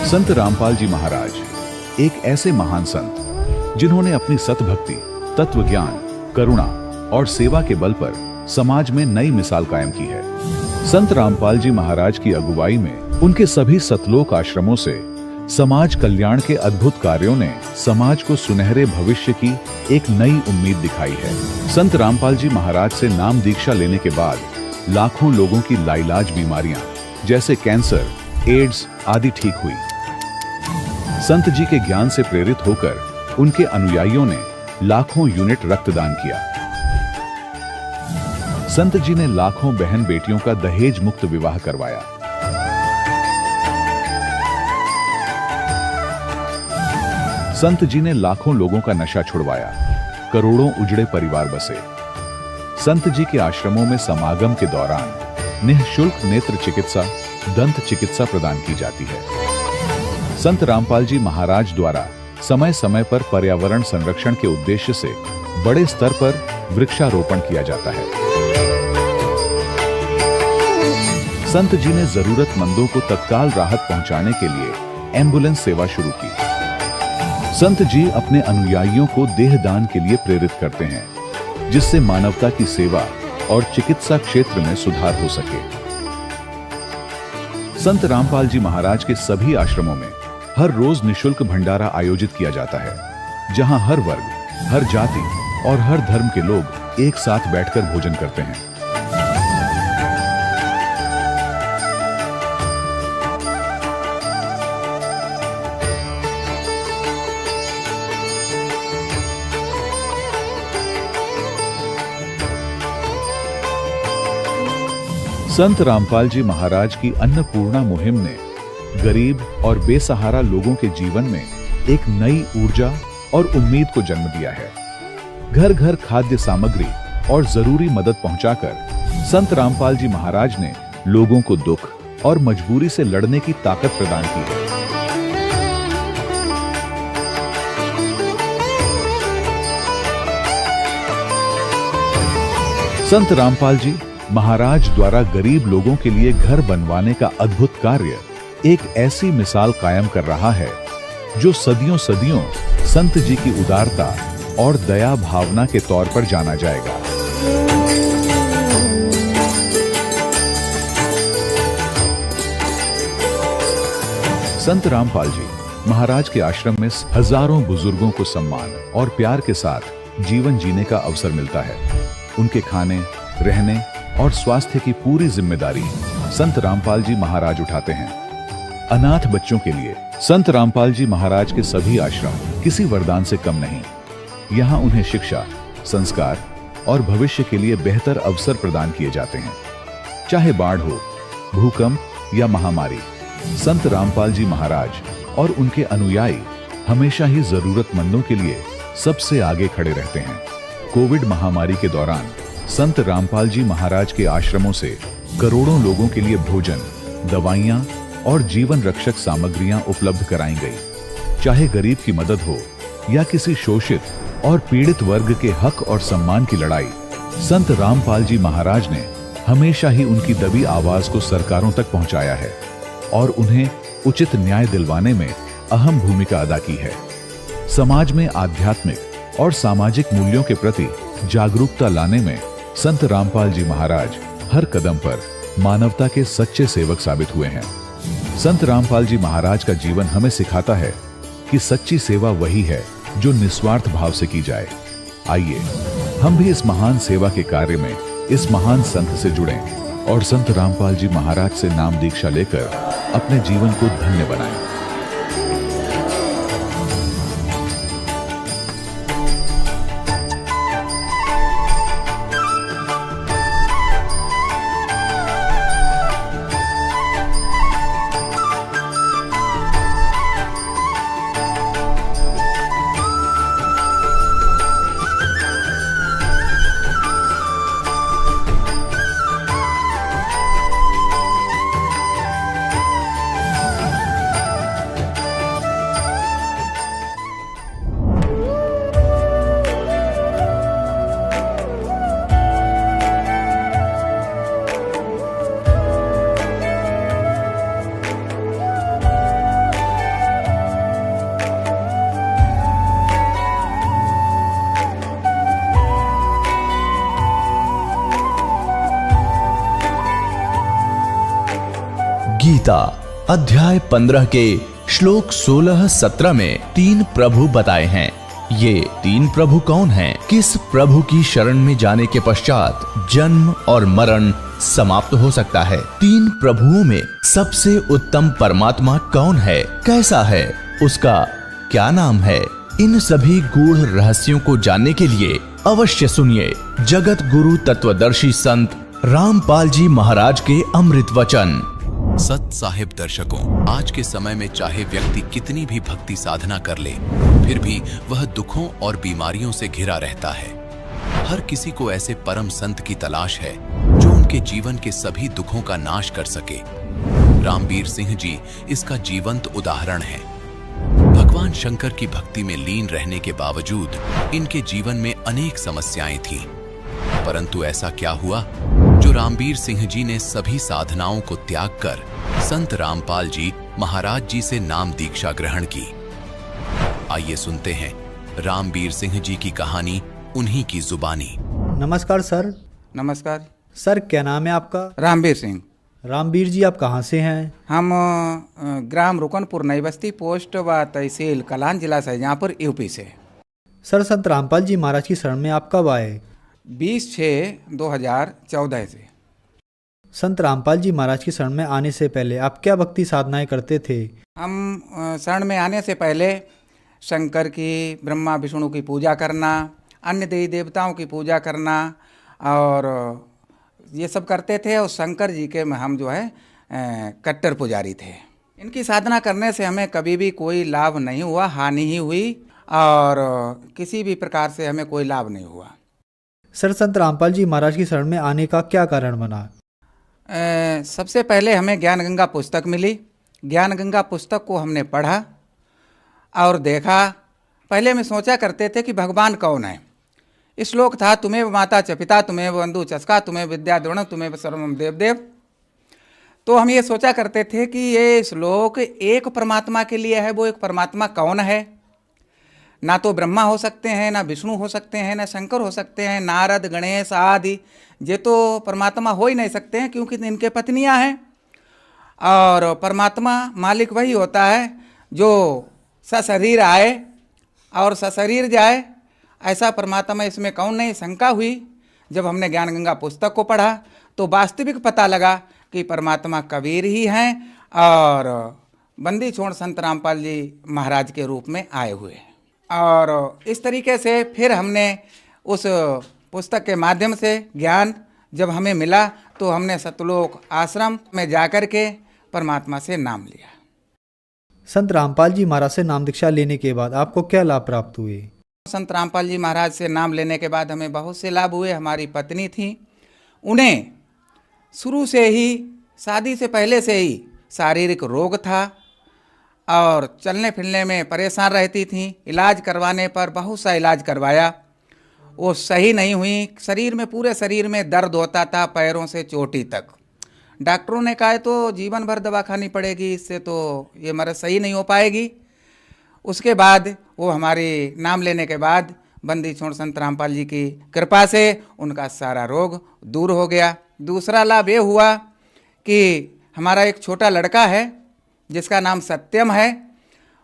संत रामपाल जी महाराज एक ऐसे महान संत जिन्होंने अपनी सतभक्ति, तत्व ज्ञान, करुणा और सेवा के बल पर समाज में नई मिसाल कायम की है। संत रामपाल जी महाराज की अगुवाई में उनके सभी सतलोक आश्रमों से समाज कल्याण के अद्भुत कार्यों ने समाज को सुनहरे भविष्य की एक नई उम्मीद दिखाई है। संत रामपाल जी महाराज से नाम दीक्षा लेने के बाद लाखों लोगों की लाइलाज बीमारियां जैसे कैंसर, एड्स आदि ठीक हुई। संत जी के ज्ञान से प्रेरित होकर उनके अनुयायियों ने लाखों यूनिट रक्तदान किया। संत जी ने लाखों बहन बेटियों का दहेज मुक्त विवाह करवाया। संत जी ने लाखों लोगों का नशा छुड़वाया, करोड़ों उजड़े परिवार बसे। संत जी के आश्रमों में समागम के दौरान निःशुल्क नेत्र चिकित्सा, दंत चिकित्सा प्रदान की जाती है। संत रामपाल जी महाराज द्वारा समय समय पर पर्यावरण संरक्षण के उद्देश्य से बड़े स्तर पर वृक्षारोपण किया जाता है। संत जी ने जरूरतमंदों को तत्काल राहत पहुंचाने के लिए एम्बुलेंस सेवा शुरू की। संत जी अपने अनुयायियों को देहदान के लिए प्रेरित करते हैं, जिससे मानवता की सेवा और चिकित्सा क्षेत्र में सुधार हो सके। संत रामपाल जी महाराज के सभी आश्रमों में हर रोज निःशुल्क भंडारा आयोजित किया जाता है, जहां हर वर्ग, हर जाति और हर धर्म के लोग एक साथ बैठकर भोजन करते हैं। संत रामपाल जी महाराज की अन्नपूर्णा मुहिम ने गरीब और बेसहारा लोगों के जीवन में एक नई ऊर्जा और उम्मीद को जन्म दिया है। घर घर खाद्य सामग्री और जरूरी मदद पहुंचाकर संत रामपाल जी महाराज ने लोगों को दुख और मजबूरी से लड़ने की ताकत प्रदान की है। संत रामपाल जी महाराज द्वारा गरीब लोगों के लिए घर बनवाने का अद्भुत कार्य एक ऐसी मिसाल कायम कर रहा है जो सदियों सदियों संत जी की उदारता और दया भावना के तौर पर जाना जाएगा। संत रामपाल जी महाराज के आश्रम में हजारों बुजुर्गों को सम्मान और प्यार के साथ जीवन जीने का अवसर मिलता है। उनके खाने, रहने और स्वास्थ्य की पूरी जिम्मेदारी संत रामपाल जी महाराज उठाते हैं। अनाथ बच्चों के लिए संत रामपाल जी महाराज के सभी आश्रम किसी वरदान से कम नहीं। यहाँ उन्हें शिक्षा, संस्कार और भविष्य के लिए बेहतर अवसर प्रदान किए जाते हैं। चाहे बाढ़ हो, भूकंप या महामारी, संत रामपाल जी महाराज और उनके अनुयायी हमेशा ही जरूरतमंदों के लिए सबसे आगे खड़े रहते हैं। कोविड महामारी के दौरान संत रामपाल जी महाराज के आश्रमों से करोड़ों लोगों के लिए भोजन, दवाइयां और जीवन रक्षक सामग्रियां उपलब्ध कराई गई। चाहे गरीब की मदद हो या किसी शोषित और पीड़ित वर्ग के हक और सम्मान की लड़ाई, संत रामपाल जी महाराज ने हमेशा ही उनकी दबी आवाज को सरकारों तक पहुंचाया है और उन्हें उचित न्याय दिलवाने में अहम भूमिका अदा की है। समाज में आध्यात्मिक और सामाजिक मूल्यों के प्रति जागरूकता लाने में संत रामपाल जी महाराज हर कदम पर मानवता के सच्चे सेवक साबित हुए हैं। संत रामपाल जी महाराज का जीवन हमें सिखाता है कि सच्ची सेवा वही है जो निस्वार्थ भाव से की जाए। आइए हम भी इस महान सेवा के कार्य में इस महान संत से जुड़ें और संत रामपाल जी महाराज से नाम दीक्षा लेकर अपने जीवन को धन्य बनाएं। गीता अध्याय 15 के श्लोक 16-17 में 3 प्रभु बताए हैं। ये 3 प्रभु कौन हैं? किस प्रभु की शरण में जाने के पश्चात जन्म और मरण समाप्त हो सकता है? 3 प्रभुओं में सबसे उत्तम परमात्मा कौन है? कैसा है? उसका क्या नाम है? इन सभी गूढ़ रहस्यों को जानने के लिए अवश्य सुनिए जगत गुरु तत्वदर्शी संत रामपाल जी महाराज के अमृत वचन। सत साहिब दर्शकों, आज के समय में चाहे व्यक्ति कितनी भी भक्ति साधना कर ले, फिर भी वह दुखों और बीमारियों से घिरा रहता है। हर किसी को ऐसे परम संत की तलाश है जो उनके जीवन के सभी दुखों का नाश कर सके। रामबीर सिंह जी इसका जीवंत उदाहरण है। भगवान शंकर की भक्ति में लीन रहने के बावजूद इनके जीवन में अनेक समस्याएं थीं, परंतु ऐसा क्या हुआ जो रामबीर सिंह जी ने सभी साधनाओं को त्याग कर संत रामपाल जी महाराज जी से नाम दीक्षा ग्रहण की। आइए सुनते हैं रामबीर सिंह जी की कहानी उन्हीं की जुबानी। नमस्कार सर। नमस्कार सर, क्या नाम है आपका? रामबीर सिंह। रामबीर जी, आप कहाँ से हैं? हम ग्राम रुकनपुर नई बस्ती, पोस्ट व तहसील कलान, जिला शाहजहाँपुर, यूपी से। सर, संत रामपाल जी महाराज की शरण में आप कब आए? 20/6/2014 से। संत रामपाल जी महाराज की शरण में आने से पहले आप क्या भक्ति साधनाएं करते थे? हम शरण में आने से पहले शंकर की, ब्रह्मा विष्णु की पूजा करना, अन्य देवी देवताओं की पूजा करना और ये सब करते थे। और शंकर जी के हम जो है कट्टर पुजारी थे। इनकी साधना करने से हमें कभी भी कोई लाभ नहीं हुआ, हानि ही हुई और किसी भी प्रकार से हमें कोई लाभ नहीं हुआ। सर, संत रामपाल जी महाराज की शरण में आने का क्या कारण बना? सबसे पहले हमें ज्ञान गंगा पुस्तक मिली। ज्ञान गंगा पुस्तक को हमने पढ़ा और देखा। पहले में सोचा करते थे कि भगवान कौन है। श्लोक था, तुम्हें माता च पिता, तुम्हें बंधु चस्का, तुम्हें विद्या द्रोण, तुम्हें सर्वम देव देव। तो हम ये सोचा करते थे कि ये श्लोक एक परमात्मा के लिए है। वो एक परमात्मा कौन है? ना तो ब्रह्मा हो सकते हैं, ना विष्णु हो सकते हैं, ना शंकर हो सकते हैं, नारद, गणेश आदि ये तो परमात्मा हो ही नहीं सकते हैं, क्योंकि इनके पत्नियां हैं। और परमात्मा मालिक वही होता है जो सशरीर आए और सशरीर जाए। ऐसा परमात्मा इसमें कौन नहीं? शंका हुई। जब हमने ज्ञान गंगा पुस्तक को पढ़ा तो वास्तविक पता लगा कि परमात्मा कबीर ही हैं और बंदी छोड़ संत रामपाल जी महाराज के रूप में आए हुए हैं। और इस तरीके से फिर हमने उस पुस्तक के माध्यम से ज्ञान जब हमें मिला तो हमने सतलोक आश्रम में जाकर के परमात्मा से नाम लिया। संत रामपाल जी महाराज से नाम दीक्षा लेने के बाद आपको क्या लाभ प्राप्त हुए? संत रामपाल जी महाराज से नाम लेने के बाद हमें बहुत से लाभ हुए। हमारी पत्नी थी, उन्हें शुरू से ही, शादी से पहले से ही शारीरिक रोग था और चलने फिरने में परेशान रहती थी। इलाज करवाने पर बहुत सा इलाज करवाया, वो सही नहीं हुई। शरीर में, पूरे शरीर में दर्द होता था, पैरों से चोटी तक। डॉक्टरों ने कहा तो जीवन भर दवा खानी पड़ेगी, इससे तो ये मर्ज सही नहीं हो पाएगी। उसके बाद वो हमारी नाम लेने के बाद बंदी छोड़ संत रामपाल जी की कृपा से उनका सारा रोग दूर हो गया। दूसरा लाभ ये हुआ कि हमारा एक छोटा लड़का है जिसका नाम सत्यम है।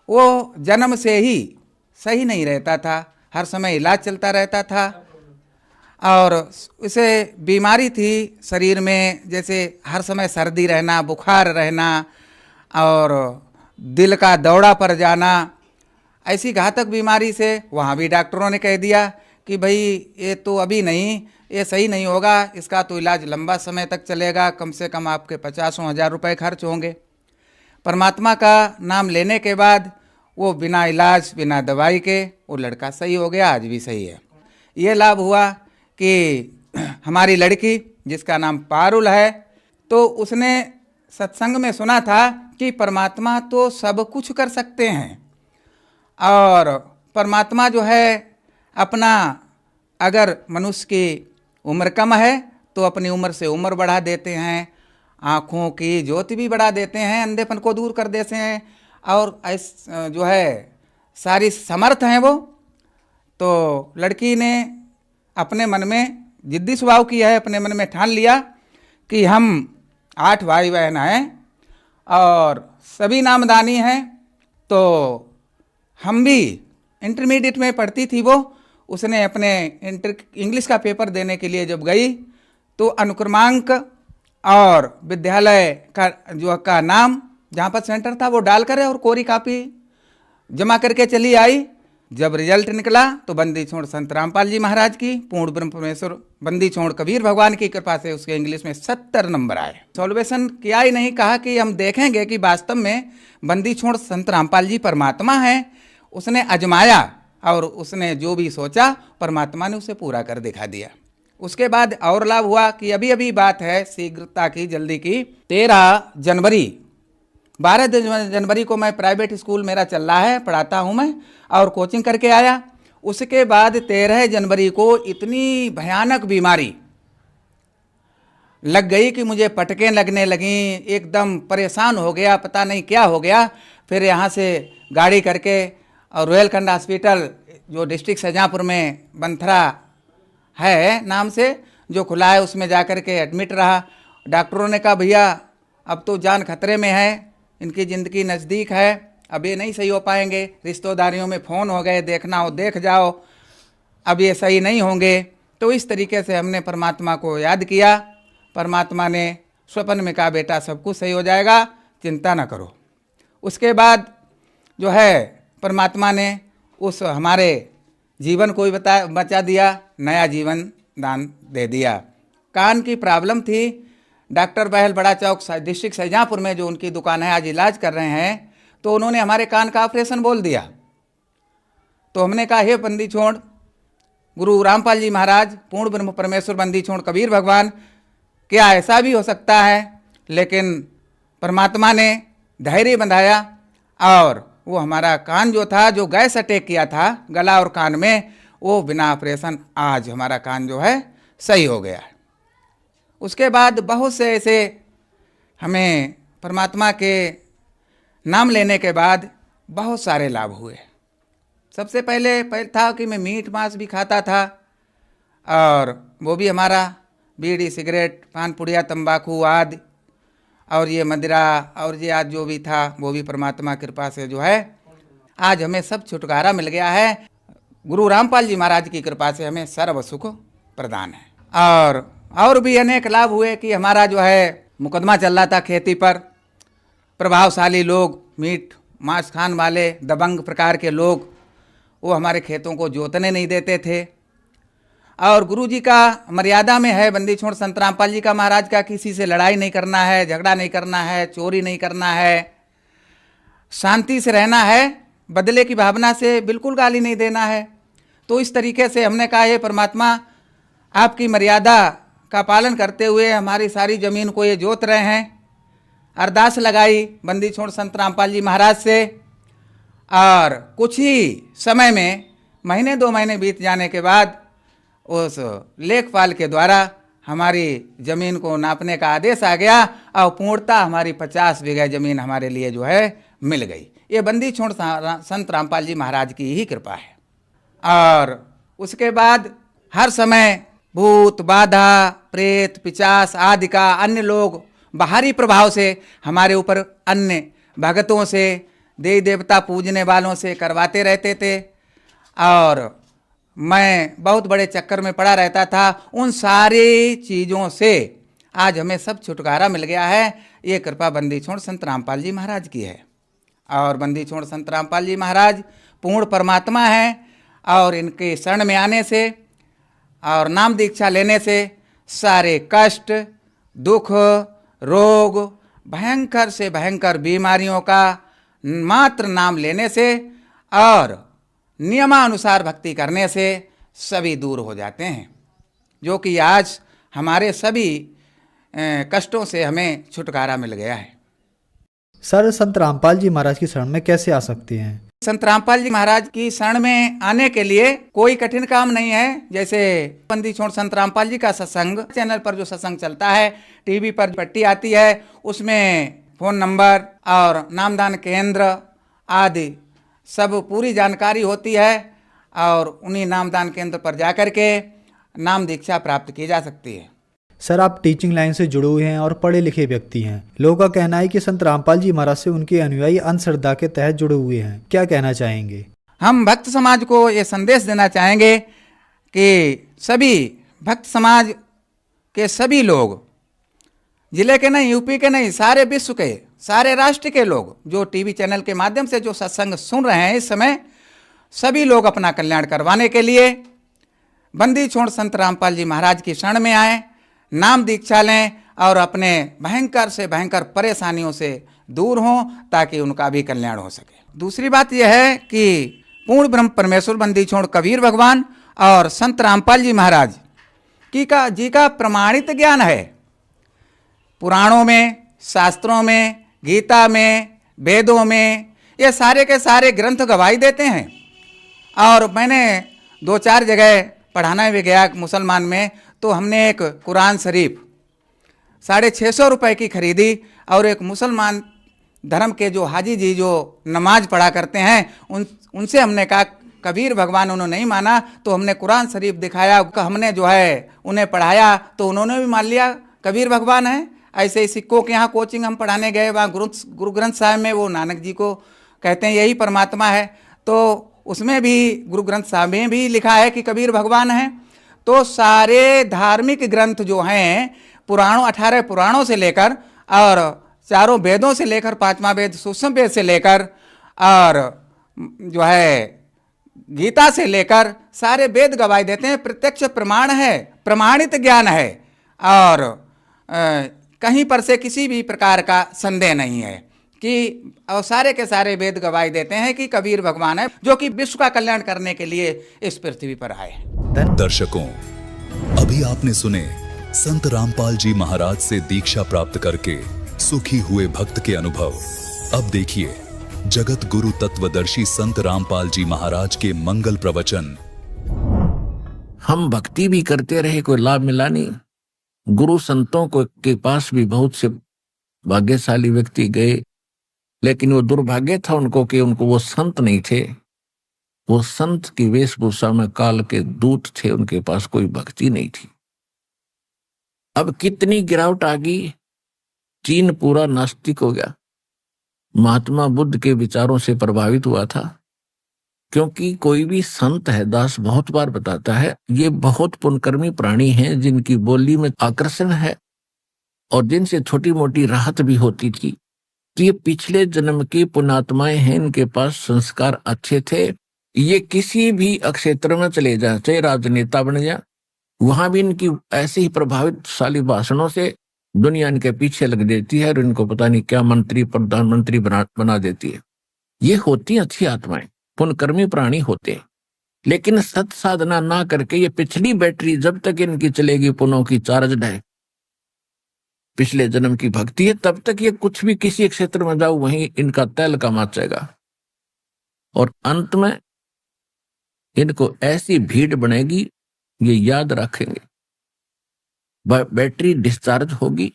वो जन्म से ही सही नहीं रहता था, हर समय इलाज चलता रहता था और उसे बीमारी थी शरीर में, जैसे हर समय सर्दी रहना, बुखार रहना और दिल का दौड़ा पड़ जाना। ऐसी घातक बीमारी से वहाँ भी डॉक्टरों ने कह दिया कि भाई ये तो अभी नहीं, ये सही नहीं होगा, इसका तो इलाज लंबा समय तक चलेगा, कम से कम आपके 50,000 रुपये खर्च होंगे। परमात्मा का नाम लेने के बाद वो बिना इलाज, बिना दवाई के वो लड़का सही हो गया, आज भी सही है। ये लाभ हुआ कि हमारी लड़की जिसका नाम पारुल है, तो उसने सत्संग में सुना था कि परमात्मा तो सब कुछ कर सकते हैं और परमात्मा जो है अपना, अगर मनुष्य की उम्र कम है तो अपनी उम्र से उम्र बढ़ा देते हैं, आँखों की ज्योति भी बढ़ा देते हैं, अंधेपन को दूर कर देते हैं और जो है सारी समर्थ हैं वो। तो लड़की ने अपने मन में जिद्दी स्वभाव किया है, अपने मन में ठान लिया कि हम 8 भाई बहन हैं और सभी नामदानी हैं। तो हम भी इंटरमीडिएट में पढ़ती थी वो, उसने अपने इंग्लिश का पेपर देने के लिए जब गई तो अनुक्रमांक और विद्यालय का नाम जहाँ पर सेंटर था वो डाल कर और कोरी कापी जमा करके चली आई। जब रिजल्ट निकला तो बंदी छोड़ संत रामपाल जी महाराज की, पूर्ण ब्रह्म परमेश्वर बंदी छोड़ कबीर भगवान की कृपा से उसके इंग्लिश में 70 नंबर आए। सॉल्वेशन किया ही नहीं, कहा कि हम देखेंगे कि वास्तव में बंदी छोड़ संत रामपाल जी परमात्मा हैं। उसने आजमाया और उसने जो भी सोचा परमात्मा ने उसे पूरा कर दिखा दिया। उसके बाद और लाभ हुआ कि अभी अभी बात है शीघ्रता की, जल्दी की, 12 जनवरी को मैं प्राइवेट स्कूल मेरा चल रहा है, पढ़ाता हूँ मैं और कोचिंग करके आया। उसके बाद 13 जनवरी को इतनी भयानक बीमारी लग गई कि मुझे पटकें लगने लगीं, एकदम परेशान हो गया, पता नहीं क्या हो गया। फिर यहाँ से गाड़ी करके और रोहेलखंड हॉस्पिटल जो डिस्ट्रिक्ट शाहजहाँपुर में बंथरा है नाम से जो खुला है उसमें जा कर के एडमिट रहा। डॉक्टरों ने कहा भैया अब तो जान खतरे में है, इनकी ज़िंदगी नज़दीक है, अब ये नहीं सही हो पाएंगे। रिश्तेदारियों में फ़ोन हो गए, देखना हो देख जाओ, अब ये सही नहीं होंगे। तो इस तरीके से हमने परमात्मा को याद किया। परमात्मा ने स्वप्न में कहा बेटा सब कुछ सही हो जाएगा, चिंता ना करो। उसके बाद जो है परमात्मा ने उस हमारे जीवन को भी बचा दिया, नया जीवन दान दे दिया। कान की प्रॉब्लम थी, डॉक्टर बहल बड़ा चौक डिस्ट्रिक्ट शाहजहाँपुर में जो उनकी दुकान है आज इलाज कर रहे हैं, तो उन्होंने हमारे कान का ऑपरेशन बोल दिया। तो हमने कहा हे बंदी छोड़ गुरु रामपाल जी महाराज, पूर्ण ब्रह्म परमेश्वर बंदी छोड़ कबीर भगवान, क्या ऐसा भी हो सकता है? लेकिन परमात्मा ने धैर्य बंधाया और वो हमारा कान जो था, जो गैस अटैक किया था गला और कान में, वो बिना ऑपरेशन आज हमारा कान जो है सही हो गया है। उसके बाद बहुत से ऐसे हमें परमात्मा के नाम लेने के बाद बहुत सारे लाभ हुए। सबसे पहले था कि मैं मीट मांस भी खाता था और वो भी हमारा बीड़ी सिगरेट पान पुड़िया तंबाकू आदि और ये मदिरा और ये आज जो भी था वो भी परमात्मा कृपा से जो है आज हमें सब छुटकारा मिल गया है। गुरु रामपाल जी महाराज की कृपा से हमें सर्व सुख प्रदान है। और भी अनेक लाभ हुए कि हमारा जो है मुकदमा चल रहा था खेती पर, प्रभावशाली लोग, मीट मांस खान वाले दबंग प्रकार के लोग, वो हमारे खेतों को जोतने नहीं देते थे। और गुरु जी का मर्यादा में है, बंदी छोड़ संत रामपाल जी का महाराज का, किसी से लड़ाई नहीं करना है, झगड़ा नहीं करना है, चोरी नहीं करना है, शांति से रहना है, बदले की भावना से बिल्कुल गाली नहीं देना है। तो इस तरीके से हमने कहा हे परमात्मा आपकी मर्यादा का पालन करते हुए हमारी सारी ज़मीन को ये जोत रहे हैं। अरदास लगाई बंदी छोड़ संत रामपाल जी महाराज से और कुछ ही समय में महीने 2 महीने बीत जाने के बाद उस लेखपाल के द्वारा हमारी ज़मीन को नापने का आदेश आ गया और पूर्णतः हमारी 50 बीघा ज़मीन हमारे लिए जो है मिल गई। ये बंदी छोड़ संत रामपाल जी महाराज की ही कृपा है। और उसके बाद हर समय भूत बाधा प्रेत पिचास आदि का अन्य लोग बाहरी प्रभाव से हमारे ऊपर अन्य भगतों से देवी देवता पूजने वालों से करवाते रहते थे और मैं बहुत बड़े चक्कर में पड़ा रहता था। उन सारी चीज़ों से आज हमें सब छुटकारा मिल गया है। ये कृपा बंदी छोड़ संत रामपाल जी महाराज की है। और बंदी छोड़ संत रामपाल जी महाराज पूर्ण परमात्मा हैं और इनके शरण में आने से और नाम दीक्षा लेने से सारे कष्ट दुख रोग भयंकर से भयंकर बीमारियों का मात्र नाम लेने से और नियमानुसार भक्ति करने से सभी दूर हो जाते हैं, जो कि आज हमारे सभी कष्टों से हमें छुटकारा मिल गया है। सर संत रामपाल जी महाराज की शरण में कैसे आ सकते हैं? संत रामपाल जी महाराज की शरण में आने के लिए कोई कठिन काम नहीं है। जैसे बंदी छोड़ संत रामपाल जी का सत्संग चैनल पर जो सत्संग चलता है, टीवी पर पट्टी आती है, उसमें फोन नंबर और नामदान केंद्र आदि सब पूरी जानकारी होती है और उन्हीं नामदान केंद्र पर जाकर के नाम दीक्षा प्राप्त की जा सकती है। सर, आप टीचिंग लाइन से जुड़े हुए हैं और पढ़े लिखे व्यक्ति हैं। लोगों का कहना है कि संत रामपाल जी महाराज से उनके अनुयायी अंधश्रद्धा के तहत जुड़े हुए हैं, क्या कहना चाहेंगे? हम भक्त समाज को ये संदेश देना चाहेंगे कि सभी भक्त समाज के सभी लोग, जिले के नहीं, यूपी के नहीं, सारे विश्व के, सारे राष्ट्र के लोग जो टीवी चैनल के माध्यम से जो सत्संग सुन रहे हैं इस समय, सभी लोग अपना कल्याण करवाने के लिए बंदी छोड़ संत रामपाल जी महाराज की शरण में आए, नाम दीक्षा लें और अपने भयंकर से भयंकर परेशानियों से दूर हों ताकि उनका भी कल्याण हो सके। दूसरी बात यह है कि पूर्ण ब्रह्म परमेश्वर बंदी छोड़ कबीर भगवान और संत रामपाल जी महाराज जी का प्रमाणित ज्ञान है। पुराणों में, शास्त्रों में, गीता में, वेदों में, ये सारे के सारे ग्रंथ गवाही देते हैं। और मैंने 2-4 जगह पढ़ाना भी गया मुसलमान में, तो हमने एक कुरान शरीफ 650 रुपये की खरीदी और एक मुसलमान धर्म के जो हाजी जी जो नमाज पढ़ा करते हैं उनसे हमने कहा कबीर भगवान, उन्होंने नहीं माना तो हमने कुरान शरीफ दिखाया, हमने जो है उन्हें पढ़ाया तो उन्होंने भी मान लिया कबीर भगवान है। ऐसे ही सिक्कों के यहाँ कोचिंग हम पढ़ाने गए, वहाँ गुरु ग्रंथ साहिब में वो नानक जी को कहते हैं यही परमात्मा है, तो उसमें भी गुरु ग्रंथ साहिब में भी लिखा है कि कबीर भगवान है। तो सारे धार्मिक ग्रंथ जो हैं पुराणों, 18 पुराणों से लेकर और 4 वेदों से लेकर 5वां वेद सूक्ष्म वेद से लेकर और जो है गीता से लेकर सारे वेद गवाही देते हैं, प्रत्यक्ष प्रमाण है, प्रमाणित ज्ञान है और कहीं पर से किसी भी प्रकार का संदेह नहीं है कि और सारे के सारे वेद गवाही देते हैं कि कबीर भगवान है जो कि विश्व का कल्याण करने के लिए इस पृथ्वी पर आए हैं। दर्शकों, अभी आपने सुने संत रामपाल जी महाराज से दीक्षा प्राप्त करके सुखी हुए भक्त के अनुभव। अब देखिए जगत गुरु तत्वदर्शी संत रामपाल जी महाराज के मंगल प्रवचन। हम भक्ति भी करते रहे, कोई लाभ मिला नहीं। गुरु संतों को के पास भी बहुत से भाग्यशाली व्यक्ति गए, लेकिन वो दुर्भाग्य था उनको कि उनको वो संत नहीं थे। वो संत की वेशभूषा में काल के दूत थे, उनके पास कोई भक्ति नहीं थी। अब कितनी गिरावट आ गई, चीन पूरा नास्तिक हो गया। महात्मा बुद्ध के विचारों से प्रभावित हुआ था, क्योंकि कोई भी संत है, दास बहुत बार बताता है, ये बहुत पुण्यकर्मी प्राणी हैं जिनकी बोली में आकर्षण है और जिनसे छोटी मोटी राहत भी होती थी। तो ये पिछले जन्म की पुण्यात्माएं हैं, इनके पास संस्कार अच्छे थे। ये किसी भी क्षेत्र में चले जाए, चाहे राजनेता बन जाए, वहां भी इनकी ऐसे ही प्रभावितशाली भाषणों से दुनिया इनके पीछे लग देती है और इनको पता नहीं क्या मंत्री प्रधानमंत्री बना देती है। ये होती अच्छी आत्माएं, पुण्यकर्मी प्राणी होते, लेकिन सत साधना ना करके ये पिछली बैटरी जब तक इनकी चलेगी, पुनों की चार्ज है, पिछले जन्म की भक्ति है, तब तक ये कुछ भी किसी क्षेत्र में जाओ वहीं इनका तैल का मचेगा और अंत में इनको ऐसी भीड़ बनेगी, ये याद रखेंगे। बैटरी डिस्चार्ज होगी,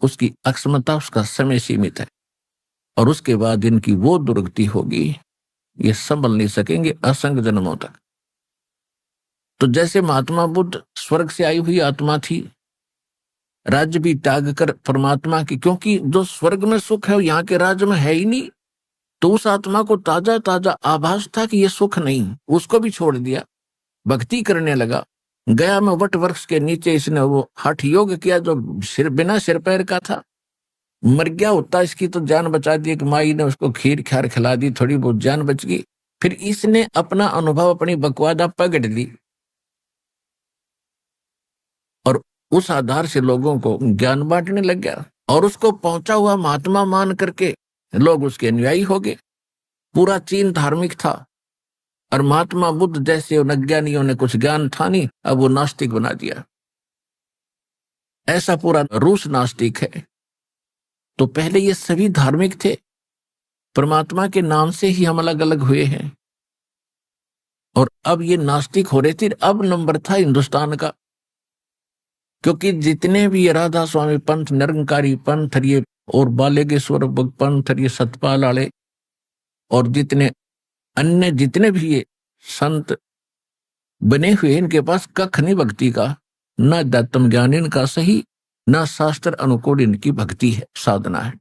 उसकी अक्षमता, उसका समय सीमित है और उसके बाद इनकी वो दुर्गति होगी, ये संभल नहीं सकेंगे असंख्य जन्मों तक। तो जैसे महात्मा बुद्ध स्वर्ग से आई हुई आत्मा थी, राज्य भी त्याग कर परमात्मा की, क्योंकि जो स्वर्ग में सुख है यहाँ के राज्य में है ही नहीं, तो उस आत्मा को ताजा ताजा आभास था कि ये सुख नहीं, उसको भी छोड़ दिया, भक्ति करने लगा। गया में वट वृक्ष के नीचे इसने वो हठ योग किया जो बिना सिर पैर का था, मर गया होता इसकी तो जान बचा दी, कि माई ने उसको खीर खार खिला दी, थोड़ी बहुत जान बच गई। फिर इसने अपना अनुभव, अपनी बकवादा पकड़ ली और उस आधार से लोगों को ज्ञान बांटने लग गया और उसको पहुंचा हुआ महात्मा मान करके लोग उसके अनुयायी हो गए। पूरा चीन धार्मिक था और महात्मा बुद्ध जैसे उन अज्ञानियों ने कुछ ज्ञान था नहीं, अब वो नास्तिक बना दिया। ऐसा पूरा रूस नास्तिक है। तो पहले ये सभी धार्मिक थे, परमात्मा के नाम से ही हम अलग अलग हुए हैं और अब ये नास्तिक हो रहे थे। अब नंबर था हिंदुस्तान का, क्योंकि जितने भी ये राधा स्वामी पंथ, निरंकारी पंथ ये और बालेगेश्वर पंथ, ये सतपाल आले और जितने अन्य जितने भी ये संत बने हुए, इनके पास कख नहीं भक्ति का। न अध्यात्म ज्ञान इनका सही, न शास्त्र अनुकूल इनकी भक्ति है, साधना है।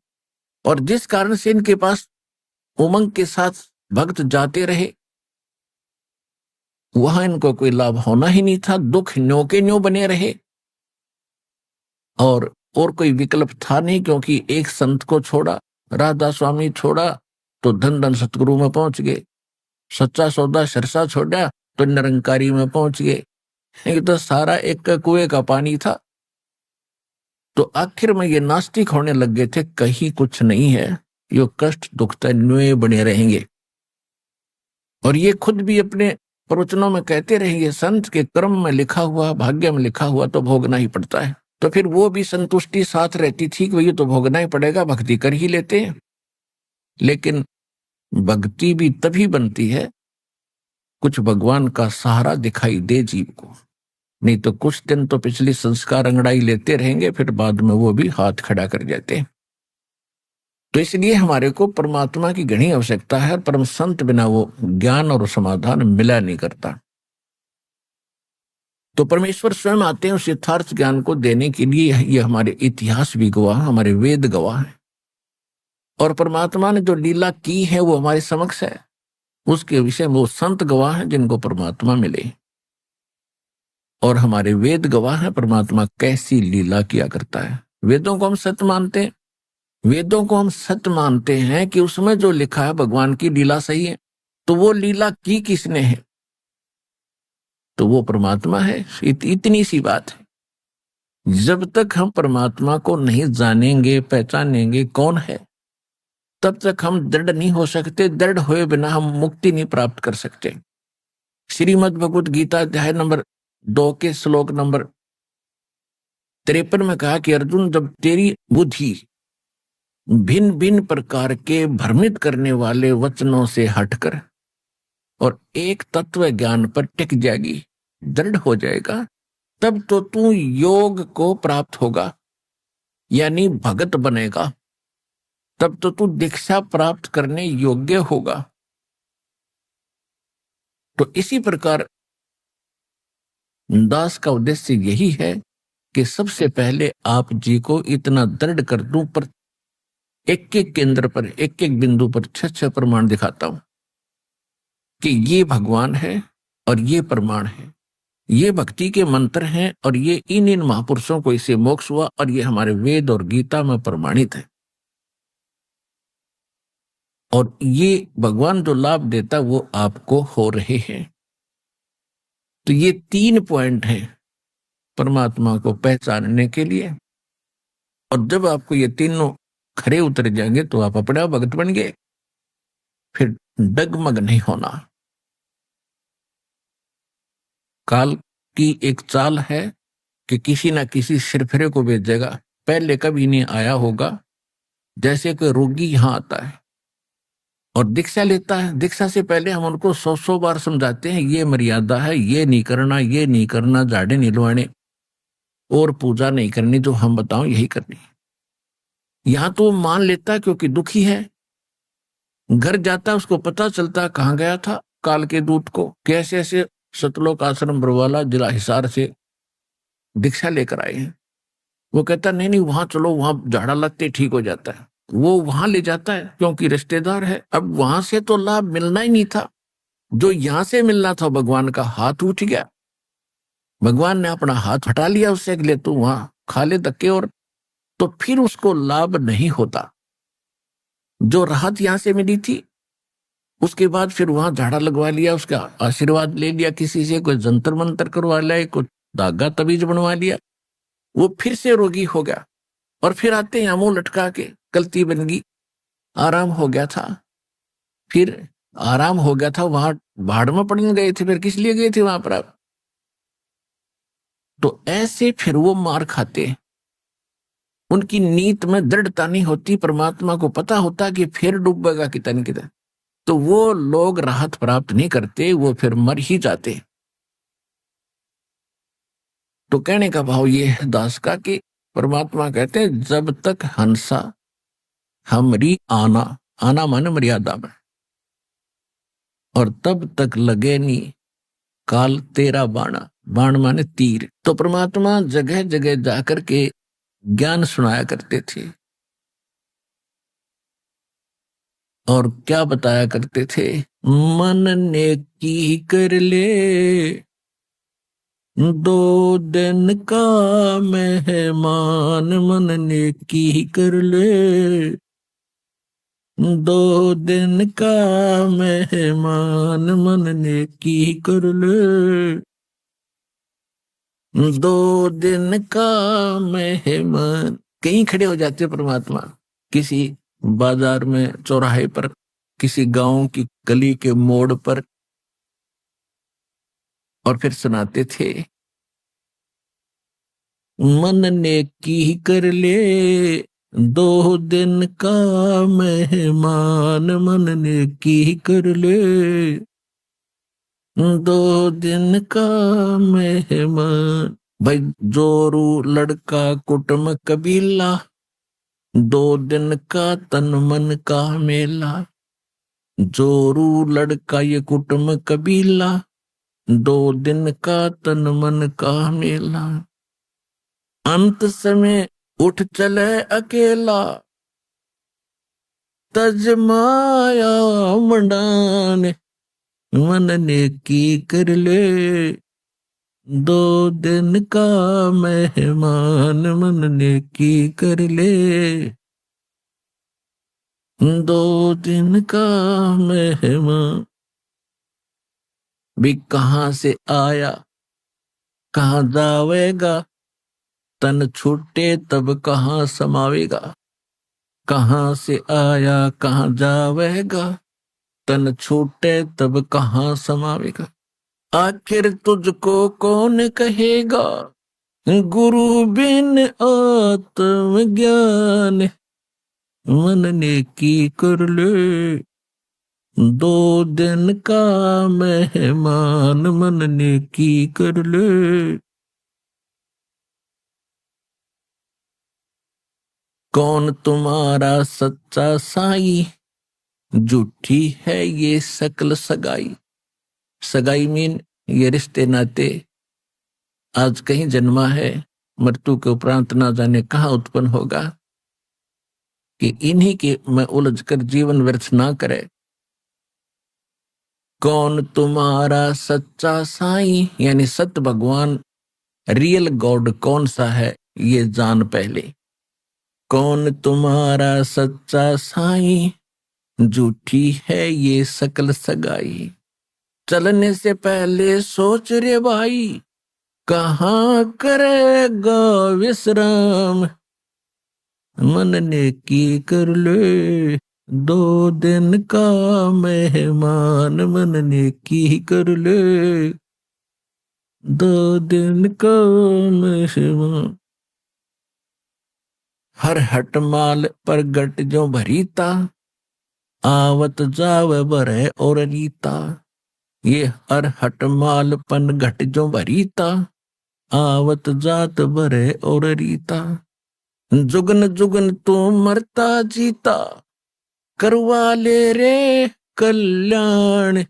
और जिस कारण से इनके पास उमंग के साथ भक्त जाते रहे, वहां इनको कोई लाभ होना ही नहीं था। दुख न्यो के न्यो बने रहे और कोई विकल्प था नहीं, क्योंकि एक संत को छोड़ा, राधा स्वामी छोड़ा तो धन धन सतगुरु में पहुंच गए, सच्चा सौदा सरसा छोड़ा तो निरंकारी में पहुंच गए। ये तो सारा एक कुएं का पानी था। तो आखिर में ये नास्तिक होने लग गए थे, कहीं कुछ नहीं है, यो कष्ट दुखता न्योए बने रहेंगे। और ये खुद भी अपने प्रवचनों में कहते रहेंगे, संत के कर्म में लिखा हुआ, भाग्य में लिखा हुआ तो भोगना ही पड़ता है। तो फिर वो भी संतुष्टि साथ रहती थी कि वही तो भोगना ही पड़ेगा, भक्ति कर ही लेते हैं। लेकिन भक्ति भी तभी बनती है कुछ भगवान का सहारा दिखाई दे जीव को, नहीं तो कुछ दिन तो पिछली संस्कार अंगड़ाई लेते रहेंगे, फिर बाद में वो भी हाथ खड़ा कर जाते हैं। तो इसलिए हमारे को परमात्मा की घनी आवश्यकता है। परम संत बिना वो ज्ञान और समाधान मिला नहीं करता। तो परमेश्वर स्वयं आते हैं उस यथार्थ ज्ञान को देने के लिए। ये हमारे इतिहास भी गवाह, हमारे वेद गवाह हैं, और परमात्मा ने जो लीला की है वो हमारे समक्ष है। उसके विषय में वो संत गवाह हैं जिनको परमात्मा मिले, और हमारे वेद गवाह हैं परमात्मा कैसी लीला किया करता है। वेदों को हम सत्य मानते हैं, वेदों को हम सत्य मानते हैं कि उसमें जो लिखा है भगवान की लीला सही है। तो वो लीला की किसने है? तो वो परमात्मा है। इतनी सी बात है। जब तक हम परमात्मा को नहीं जानेंगे, पहचानेंगे कौन है, तब तक हम दृढ़ नहीं हो सकते। दृढ़ हुए बिना हम मुक्ति नहीं प्राप्त कर सकते। श्रीमद् भगवत गीता अध्याय नंबर 2 के श्लोक नंबर 53 में कहा कि अर्जुन, जब तेरी बुद्धि भिन्न भिन्न प्रकार के भ्रमित करने वाले वचनों से हटकर और एक तत्व ज्ञान पर टिक जाएगी, दृढ़ हो जाएगा, तब तो तू योग को प्राप्त होगा, यानी भगत बनेगा। तब तो तू दीक्षा प्राप्त करने योग्य होगा। तो इसी प्रकार दास का उद्देश्य यही है कि सबसे पहले आप जी को इतना दृढ़ कर दूं, पर एक एक केंद्र पर, एक एक बिंदु पर 6 प्रमाण दिखाता हूं कि ये भगवान है और ये प्रमाण है, ये भक्ति के मंत्र हैं और ये इन महापुरुषों को इसे मोक्ष हुआ, और ये हमारे वेद और गीता में प्रमाणित है। और ये भगवान जो लाभ देता वो आपको हो रहे हैं। तो ये 3 पॉइंट हैं परमात्मा को पहचानने के लिए। और जब आपको ये तीनों खरे उतर जाएंगे तो आप अपना भगत बन गए। फिर डगमग नहीं होना। काल की एक चाल है कि किसी ना किसी सिरफिरे को भेजेगा। पहले कभी नहीं आया होगा। जैसे कोई रोगी यहां आता है और दीक्षा लेता है, दीक्षा से पहले हम उनको 100 बार समझाते हैं ये मर्यादा है, ये नहीं करना, ये नहीं करना, झाड़े नहीं लुआने और पूजा नहीं करनी, जो हम बताओ यही करनी। यहां तो मान लेता है क्योंकि दुखी है। घर जाता है, उसको पता चलता है कहाँ गया था काल के दूत को, कैसे ऐसे सतलोक आश्रम बरवाला जिला हिसार से दीक्षा लेकर आए हैं। वो कहता नहीं नहीं वहां चलो, वहां झाड़ा लगते ठीक हो जाता है। वो वहां ले जाता है क्योंकि रिश्तेदार है। अब वहां से तो लाभ मिलना ही नहीं था, जो यहां से मिलना था भगवान का हाथ उठ गया। भगवान ने अपना हाथ हटा लिया उससे, ले तू वहां खा ले धक्के, और तो फिर उसको लाभ नहीं होता। जो राहत यहां से मिली थी उसके बाद फिर वहां झाड़ा लगवा लिया, उसका आशीर्वाद ले लिया किसी से, कोई जंतर मंतर करवा लिया, कोई धागा तबीज बनवा लिया, वो फिर से रोगी हो गया। और फिर आते हैं मुंह लटका के, गलती बन गई, आराम हो गया था। फिर आराम हो गया था, वहां भाड़ में पड़ने गए थे, फिर किस लिए गए थे वहां पर आप? तो ऐसे फिर वो मार खाते। उनकी नीत में दृढ़ता नहीं होती। परमात्मा को पता होता कि फिर डूबेगा कितने कितने, तो वो लोग राहत प्राप्त नहीं करते, वो फिर मर ही जाते। तो कहने का भाव ये है दास का कि परमात्मा कहते हैं जब तक हंसा हमरी आना, आना माने मर्यादा में, और तब तक लगे नी काल तेरा बाणा, बाण माने तीर। तो परमात्मा जगह जगह जाकर के ज्ञान सुनाया करते थे और क्या बताया करते थे, मन ने की कर ले 2 दिन का मेहमान, मन ने की कर ले 2 दिन का मेहमान, मन ने की कर ले 2 दिन का मेहमान। कहीं खड़े हो जाते परमात्मा, किसी बाजार में, चौराहे पर, किसी गांव की गली के मोड़ पर, और फिर सुनाते थे, मन ने की कर ले 2 दिन का मेहमान, मन ने की कर ले 2 दिन का मेहमान। भाई जोरू लड़का कुटुंब कबीला, 2 दिन का तन मन का मेला। जोरू लड़का ये कुटुंब कबीला, 2 दिन का तन मन का मेला। अंत समय उठ चले अकेला, तज माया मंडाने, मन ने की कर ले 2 दिन का मेहमान, मन ने की कर ले 2 दिन का मेहमान। भी कहां से आया कहां जावेगा, तन छूटे तब कहां समावेगा। कहां से आया कहां जावेगा, तन छूटे तब कहां समावेगा। आखिर तुझको कौन कहेगा, गुरु बिन आत्म ज्ञान, मन ने की कर ले 2 दिन का मेहमान, मन ने की कर ले। कौन तुम्हारा सच्चा साई, झूठी है ये सकल सगाई। सगाई मीन ये रिश्ते नाते। आज कहीं जन्मा है, मृत्यु के उपरांत ना जाने कहां उत्पन्न होगा, कि इन्हीं के में उलझ कर जीवन व्यर्थ ना करे। कौन तुम्हारा सच्चा साई, यानी सत्य भगवान, रियल गॉड कौन सा है ये जान पहले। कौन तुम्हारा सच्चा साई, झूठी है ये सकल सगाई। चलने से पहले सोच रे भाई, कहाँ करेगा विश्राम, मन ने की कर ले 2 दिन का मेहमान, मन ने की कर ले 2 दिन का मेहमान। हर हटमाल पर गट जो भरीता, आवत जाव बरे और रीता। ये हर हटमाल पन घट जो भरीता, आवत जात बरे और रीता। जुगन जुगन तू मरता जीता, करवा ले रे कल्याण,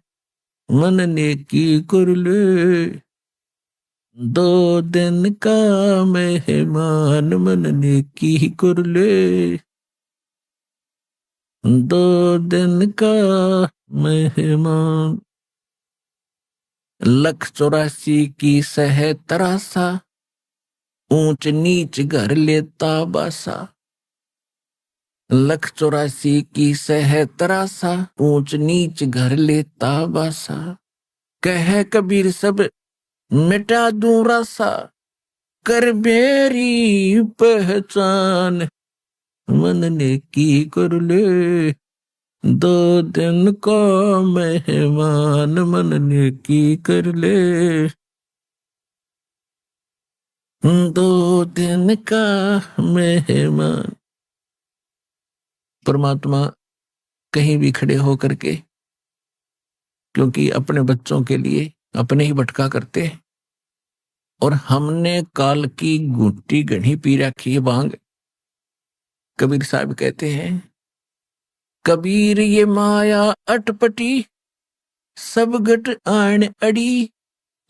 मन ने की कर ले 2 दिन का मेहमान, मन ने की कर ले 2 दिन का मेहमान। 184 की सह तरासा, ऊंच नीच घर लेता बासा। 184 की सह तरासा, ऊंच नीच घर लेता बासा। कह कबीर सब मिटा दूं रासा, कर मेरी पहचान, मन ने की कर ले 2 दिन का मेहमान, मन ने की कर ले 2 दिन का मेहमान। परमात्मा कहीं भी खड़े होकर के, क्योंकि अपने बच्चों के लिए अपने ही भटका करते हैं, और हमने काल की घुट्टी गढ़ी पी रखी है भांग। कबीर साहब कहते हैं, कबीर ये माया अटपटी, सब घट आन अड़ी,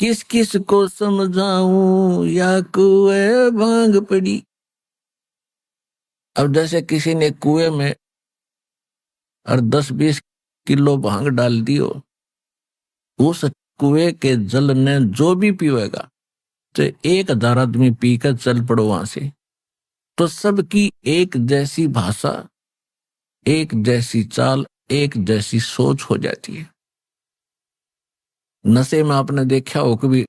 किस किस को समझाऊं या कुएं भांग पड़ी। अब जैसे किसी ने कुएं में और 10-20 किलो भांग डाल दी हो, उस कुएं के जल ने जो भी पीवेगा, तो 1000 आदमी पीकर चल पड़ो वहां से, तो सबकी एक जैसी भाषा, एक जैसी चाल, एक जैसी सोच हो जाती है। नशे में आपने देखा हो कभी,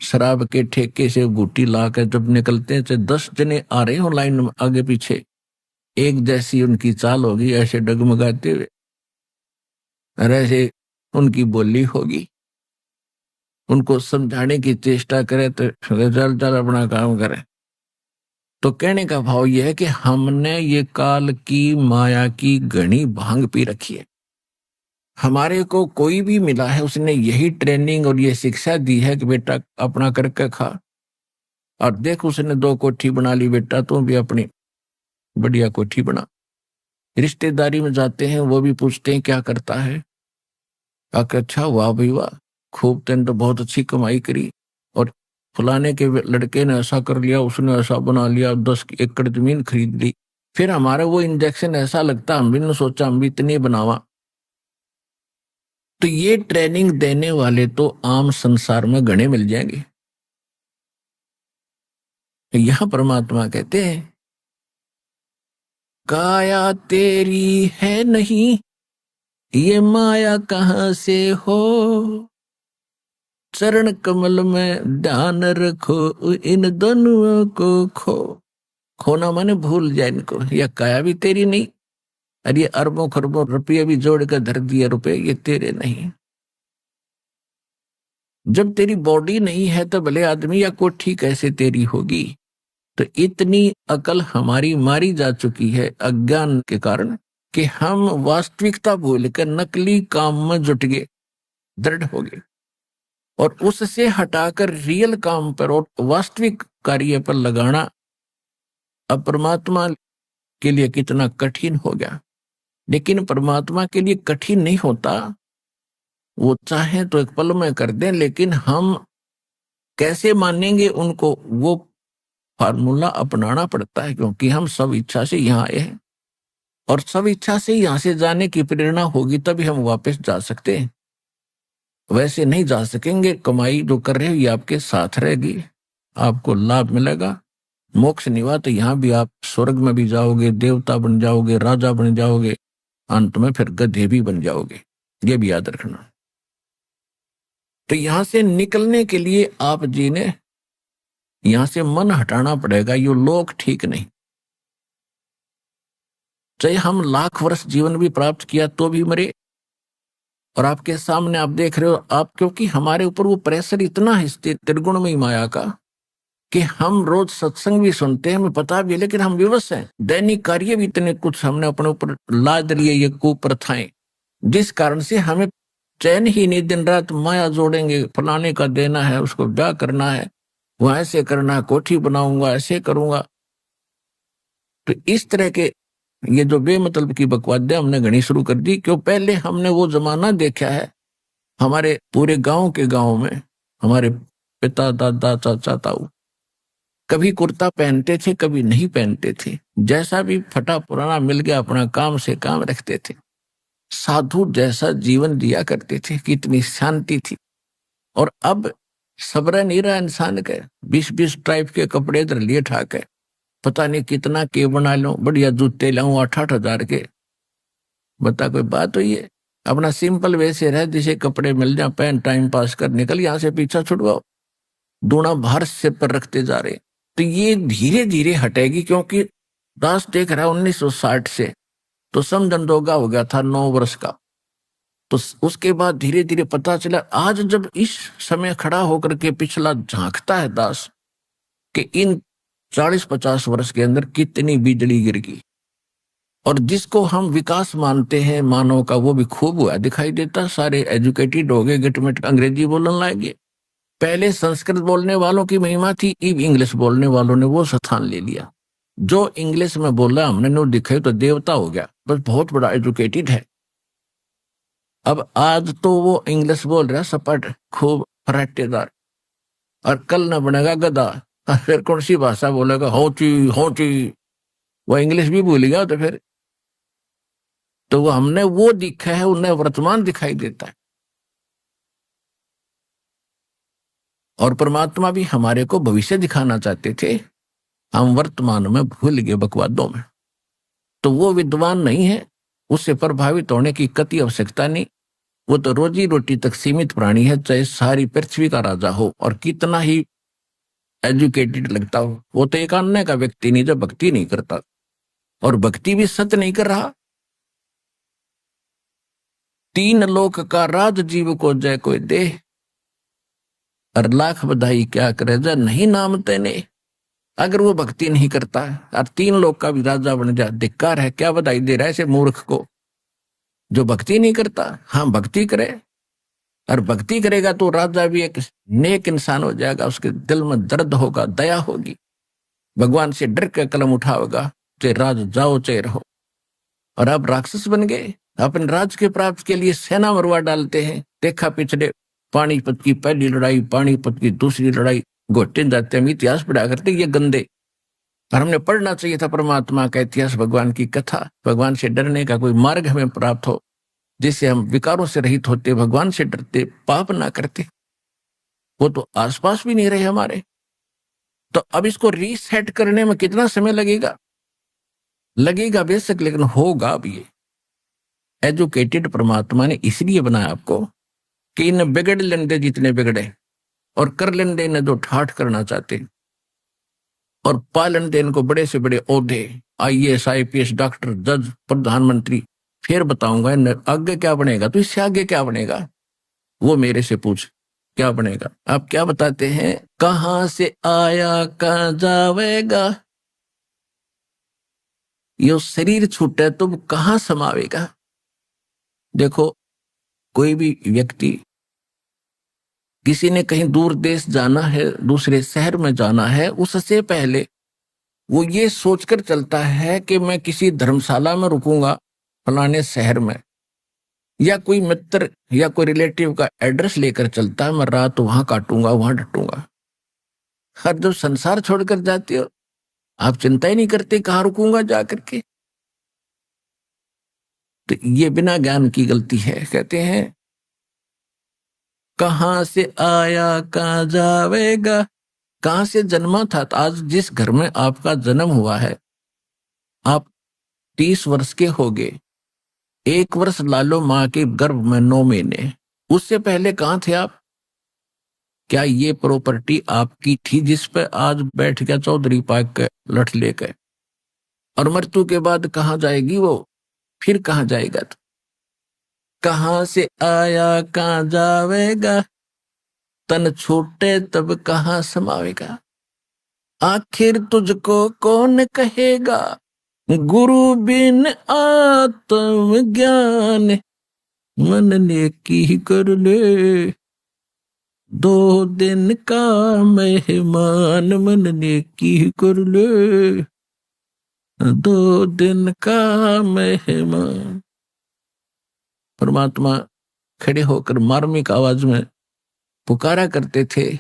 शराब के ठेके से घुट्टी लाकर जब निकलते हैं, चाहे 10 जने आ रहे हो लाइन में आगे पीछे, एक जैसी उनकी चाल होगी, ऐसे डगमगाते हुए, और ऐसे उनकी बोली होगी। उनको समझाने की चेष्टा करे तो चल चल अपना काम करे। तो कहने का भाव यह है कि हमने ये काल की माया की घनी भांग पी रखी है। हमारे को कोई भी मिला है, उसने यही ट्रेनिंग और ये शिक्षा दी है कि बेटा अपना करके खा, और देख उसने 2 कोठी बना ली, बेटा तुम भी अपनी बढ़िया कोठी बना। रिश्तेदारी में जाते हैं, वो भी पूछते हैं क्या करता है, अच्छा वाह भाई वाह, खूब, तेन तो बहुत अच्छी कमाई करी, और फलाने के लड़के ने ऐसा कर लिया, उसने ऐसा बना लिया, 10 एकड़ जमीन खरीद ली। फिर हमारा वो इंजेक्शन ऐसा लगता, हम भी ने सोचा हम भी इतनी बनावा। तो ये ट्रेनिंग देने वाले तो आम संसार में घने मिल जाएंगे। तो यहां परमात्मा कहते हैं, काया तेरी है नहीं, ये माया कहां से हो, चरण कमल में ध्यान रखो, इन दोनों को खो। खोना माने भूल जाए इनको। यह काया भी तेरी नहीं, और ये अरबों खरबों रुपये भी जोड़ कर धर दिए रुपए, ये तेरे नहीं। जब तेरी बॉडी नहीं है तो भले आदमी या कोठी कैसे तेरी होगी। तो इतनी अकल हमारी मारी जा चुकी है अज्ञान के कारण कि हम वास्तविकता भूलकर नकली काम में जुट गए, दृढ़ हो गए, और उससे हटाकर रियल काम पर और वास्तविक कार्य पर लगाना अब परमात्मा के लिए कितना कठिन हो गया। लेकिन परमात्मा के लिए कठिन नहीं होता, वो चाहे तो एक पल में कर दें, लेकिन हम कैसे मानेंगे उनको, वो फार्मूला अपनाना पड़ता है, क्योंकि हम सब इच्छा से यहाँ आए हैं, और सब इच्छा से यहाँ से जाने की प्रेरणा होगी तभी हम वापस जा सकते हैं। वैसे नहीं जा सकेंगे। कमाई जो कर रहे हो ये आपके साथ रहेगी, आपको लाभ मिलेगा, मोक्ष नहीं हुआ तो यहाँ भी आप स्वर्ग में भी जाओगे, देवता बन जाओगे, राजा बन जाओगे, अंत में फिर गधे भी बन जाओगे। ये भी याद रखना। तो यहां से निकलने के लिए आप जी ने यहां से मन हटाना पड़ेगा। ये लोग ठीक नहीं, चाहे हम लाख वर्ष जीवन भी प्राप्त किया तो भी मरे। और आपके सामने आप देख रहे हो, आप क्योंकि हमारे ऊपर वो प्रेशर इतना है त्रिगुण में माया का कि हम रोज सत्संग भी सुनते हैं, हमें पता भी है, लेकिन हम विवश हैं। दैनिक कार्य भी इतने कुछ हमने अपने ऊपर लाद लिए, ये कुप्रथाएं, जिस कारण से हमें चैन ही नहीं। दिन रात माया जोड़ेंगे, फलाने का देना है, उसको ब्याह करना है, वो ऐसे करना है, कोठी बनाऊंगा, ऐसे करूंगा। तो इस तरह के ये जो बेमतलब की बकवादे हमने घनी शुरू कर दी। क्यों? पहले हमने वो जमाना देखा है, हमारे पूरे गांव के गांव में हमारे पिता, दादा, चाचा, ताऊ कभी कुर्ता पहनते थे, कभी नहीं पहनते थे, जैसा भी फटा पुराना मिल गया अपना काम से काम रखते थे, साधु जैसा जीवन जिया करते थे, कितनी शांति थी। और अब सब्र नहीं रहा इंसान के, 20-20 टाइप के कपड़े इधर लिए ठाके, पता नहीं कितना के बना लो, बढ़िया जूते लाऊं 8-8 हजार के। बता कोई बात हुई है? अपना सिंपल वैसे रह, जिसे कपड़े मिल जाए पहन, टाइम पास कर, निकल यहां से, पीछा छुड़वाओ। दूना भार सिर पर रखते जा रहे। तो ये धीरे धीरे हटेगी, क्योंकि दास देख रहा है 1960 से तो समझन दोगा हो गया था 9 वर्ष का। तो उसके बाद धीरे धीरे पता चला, आज जब इस समय खड़ा होकर के पिछला झांकता है दास कि इन 40-50 वर्ष के अंदर कितनी बिजली गिर गई, और जिसको हम विकास मानते हैं मानव का, वो भी खूब हुआ दिखाई देता। सारे एजुकेटेड हो गए, गिटमिट अंग्रेजी बोलने लगे। पहले संस्कृत बोलने वालों की महिमा थी, अब इंग्लिश बोलने वालों ने वो स्थान ले लिया। जो इंग्लिश में बोला हमने नो दिखाई तो देवता हो गया, बस बहुत बड़ा एजुकेटेड है। अब आज तो वो इंग्लिश बोल रहा सपाट खूब फराटेदार, और कल न बनेगा गधा, और फिर कौन सी भाषा बोलेगा, होची होची, वो इंग्लिश भी भूल गया। तो वो हमने वो दिखा है, उन्हें वर्तमान दिखाई देता है। और परमात्मा भी हमारे को भविष्य दिखाना चाहते थे, हम वर्तमान में भूल गए बकवादों में। तो वो विद्वान नहीं है, उससे प्रभावित होने की कति आवश्यकता नहीं। वो तो रोजी रोटी तक सीमित प्राणी है, चाहे सारी पृथ्वी का राजा हो और कितना ही एजुकेटेड लगता हो। वो तो एक अन्य का व्यक्ति नहीं जो भक्ति नहीं करता, और भक्ति भी सत्य नहीं कर रहा। 3 लोक का राज जीव को जय कोई दे, और लाख बधाई क्या करे जय नहीं नाम तेने। अगर वो भक्ति नहीं करता और 3 लोक का भी राजा बन जाए, धिक्कार है। क्या बधाई दे रहा है ऐसे मूर्ख को जो भक्ति नहीं करता। हाँ, भक्ति करे, और भक्ति करेगा तो राजा भी एक नेक इंसान हो जाएगा। उसके दिल में दर्द होगा, दया होगी, भगवान से डर के कलम उठाओगा, चाहे राज जाओ चाहे रहो। और अब राक्षस बन गए, अपने राज के प्राप्त के लिए सेना मरवा डालते हैं। देखा पिछले पानीपत की पहली लड़ाई, पानीपत की दूसरी लड़ाई, घोटे जाते हम इतिहास पढ़ा करते ये गंदे। और हमने पढ़ना चाहिए था परमात्मा का इतिहास, भगवान की कथा। भगवान से डरने का कोई मार्ग हमें प्राप्त हो, जिससे हम विकारों से रहित होते, भगवान से डरते, पाप ना करते। वो तो आसपास भी नहीं रहे हमारे। तो अब इसको रीसेट करने में कितना समय लगेगा बेशक, लेकिन होगा अब। ये एजुकेटेड परमात्मा ने इसलिए बनाया आपको कि इन बिगड़ लेंदे जितने बिगड़े, और कर लेंदे इन्हें जो ठाठ करना चाहते, और पा लेंदे इनको बड़े से बड़े ओहदे, IAS IPS डॉक्टर जज प्रधानमंत्री। फिर बताऊंगा आगे क्या बनेगा, तो इससे आगे क्या बनेगा वो मेरे से पूछ, क्या बनेगा। आप क्या बताते हैं, कहां से आया कहां जावेगा, ये शरीर छूटे तो कहां समावेगा। देखो, कोई भी व्यक्ति, किसी ने कहीं दूर देश जाना है, दूसरे शहर में जाना है, उससे पहले वो ये सोचकर चलता है कि मैं किसी धर्मशाला में रुकूंगा फलाने शहर में, या कोई मित्र या कोई रिलेटिव का एड्रेस लेकर चलता है, मैं रात वहां काटूंगा, वहां डटूंगा। हर जब संसार छोड़कर जाते हो, आप चिंता ही नहीं करते कहां रुकूंगा जाकर के। तो ये बिना ज्ञान की गलती है। कहते हैं कहां से आया कहां जावेगा, कहां से जन्मा था। तो आज जिस घर में आपका जन्म हुआ है, आप 30 वर्ष के हो गए, 1 वर्ष लालो माँ के गर्भ में 9 महीने, उससे पहले कहां थे आप। क्या ये प्रॉपर्टी आपकी थी जिस पे आज बैठ गया चौधरी पाक के लठ लेकर, और मृत्यु के बाद कहां जाएगी वो, फिर कहां जाएगा। तो कहां से आया कहां जावेगा, तन छूटे तब कहां समावेगा। आखिर तुझको कौन कहेगा, गुरु बिन आत्म ज्ञान, मन ने की कर ले 2 दिन का मेहमान, मन ने की कर ले 2 दिन का मेहमान। परमात्मा खड़े होकर मार्मिक आवाज में पुकारा करते थे,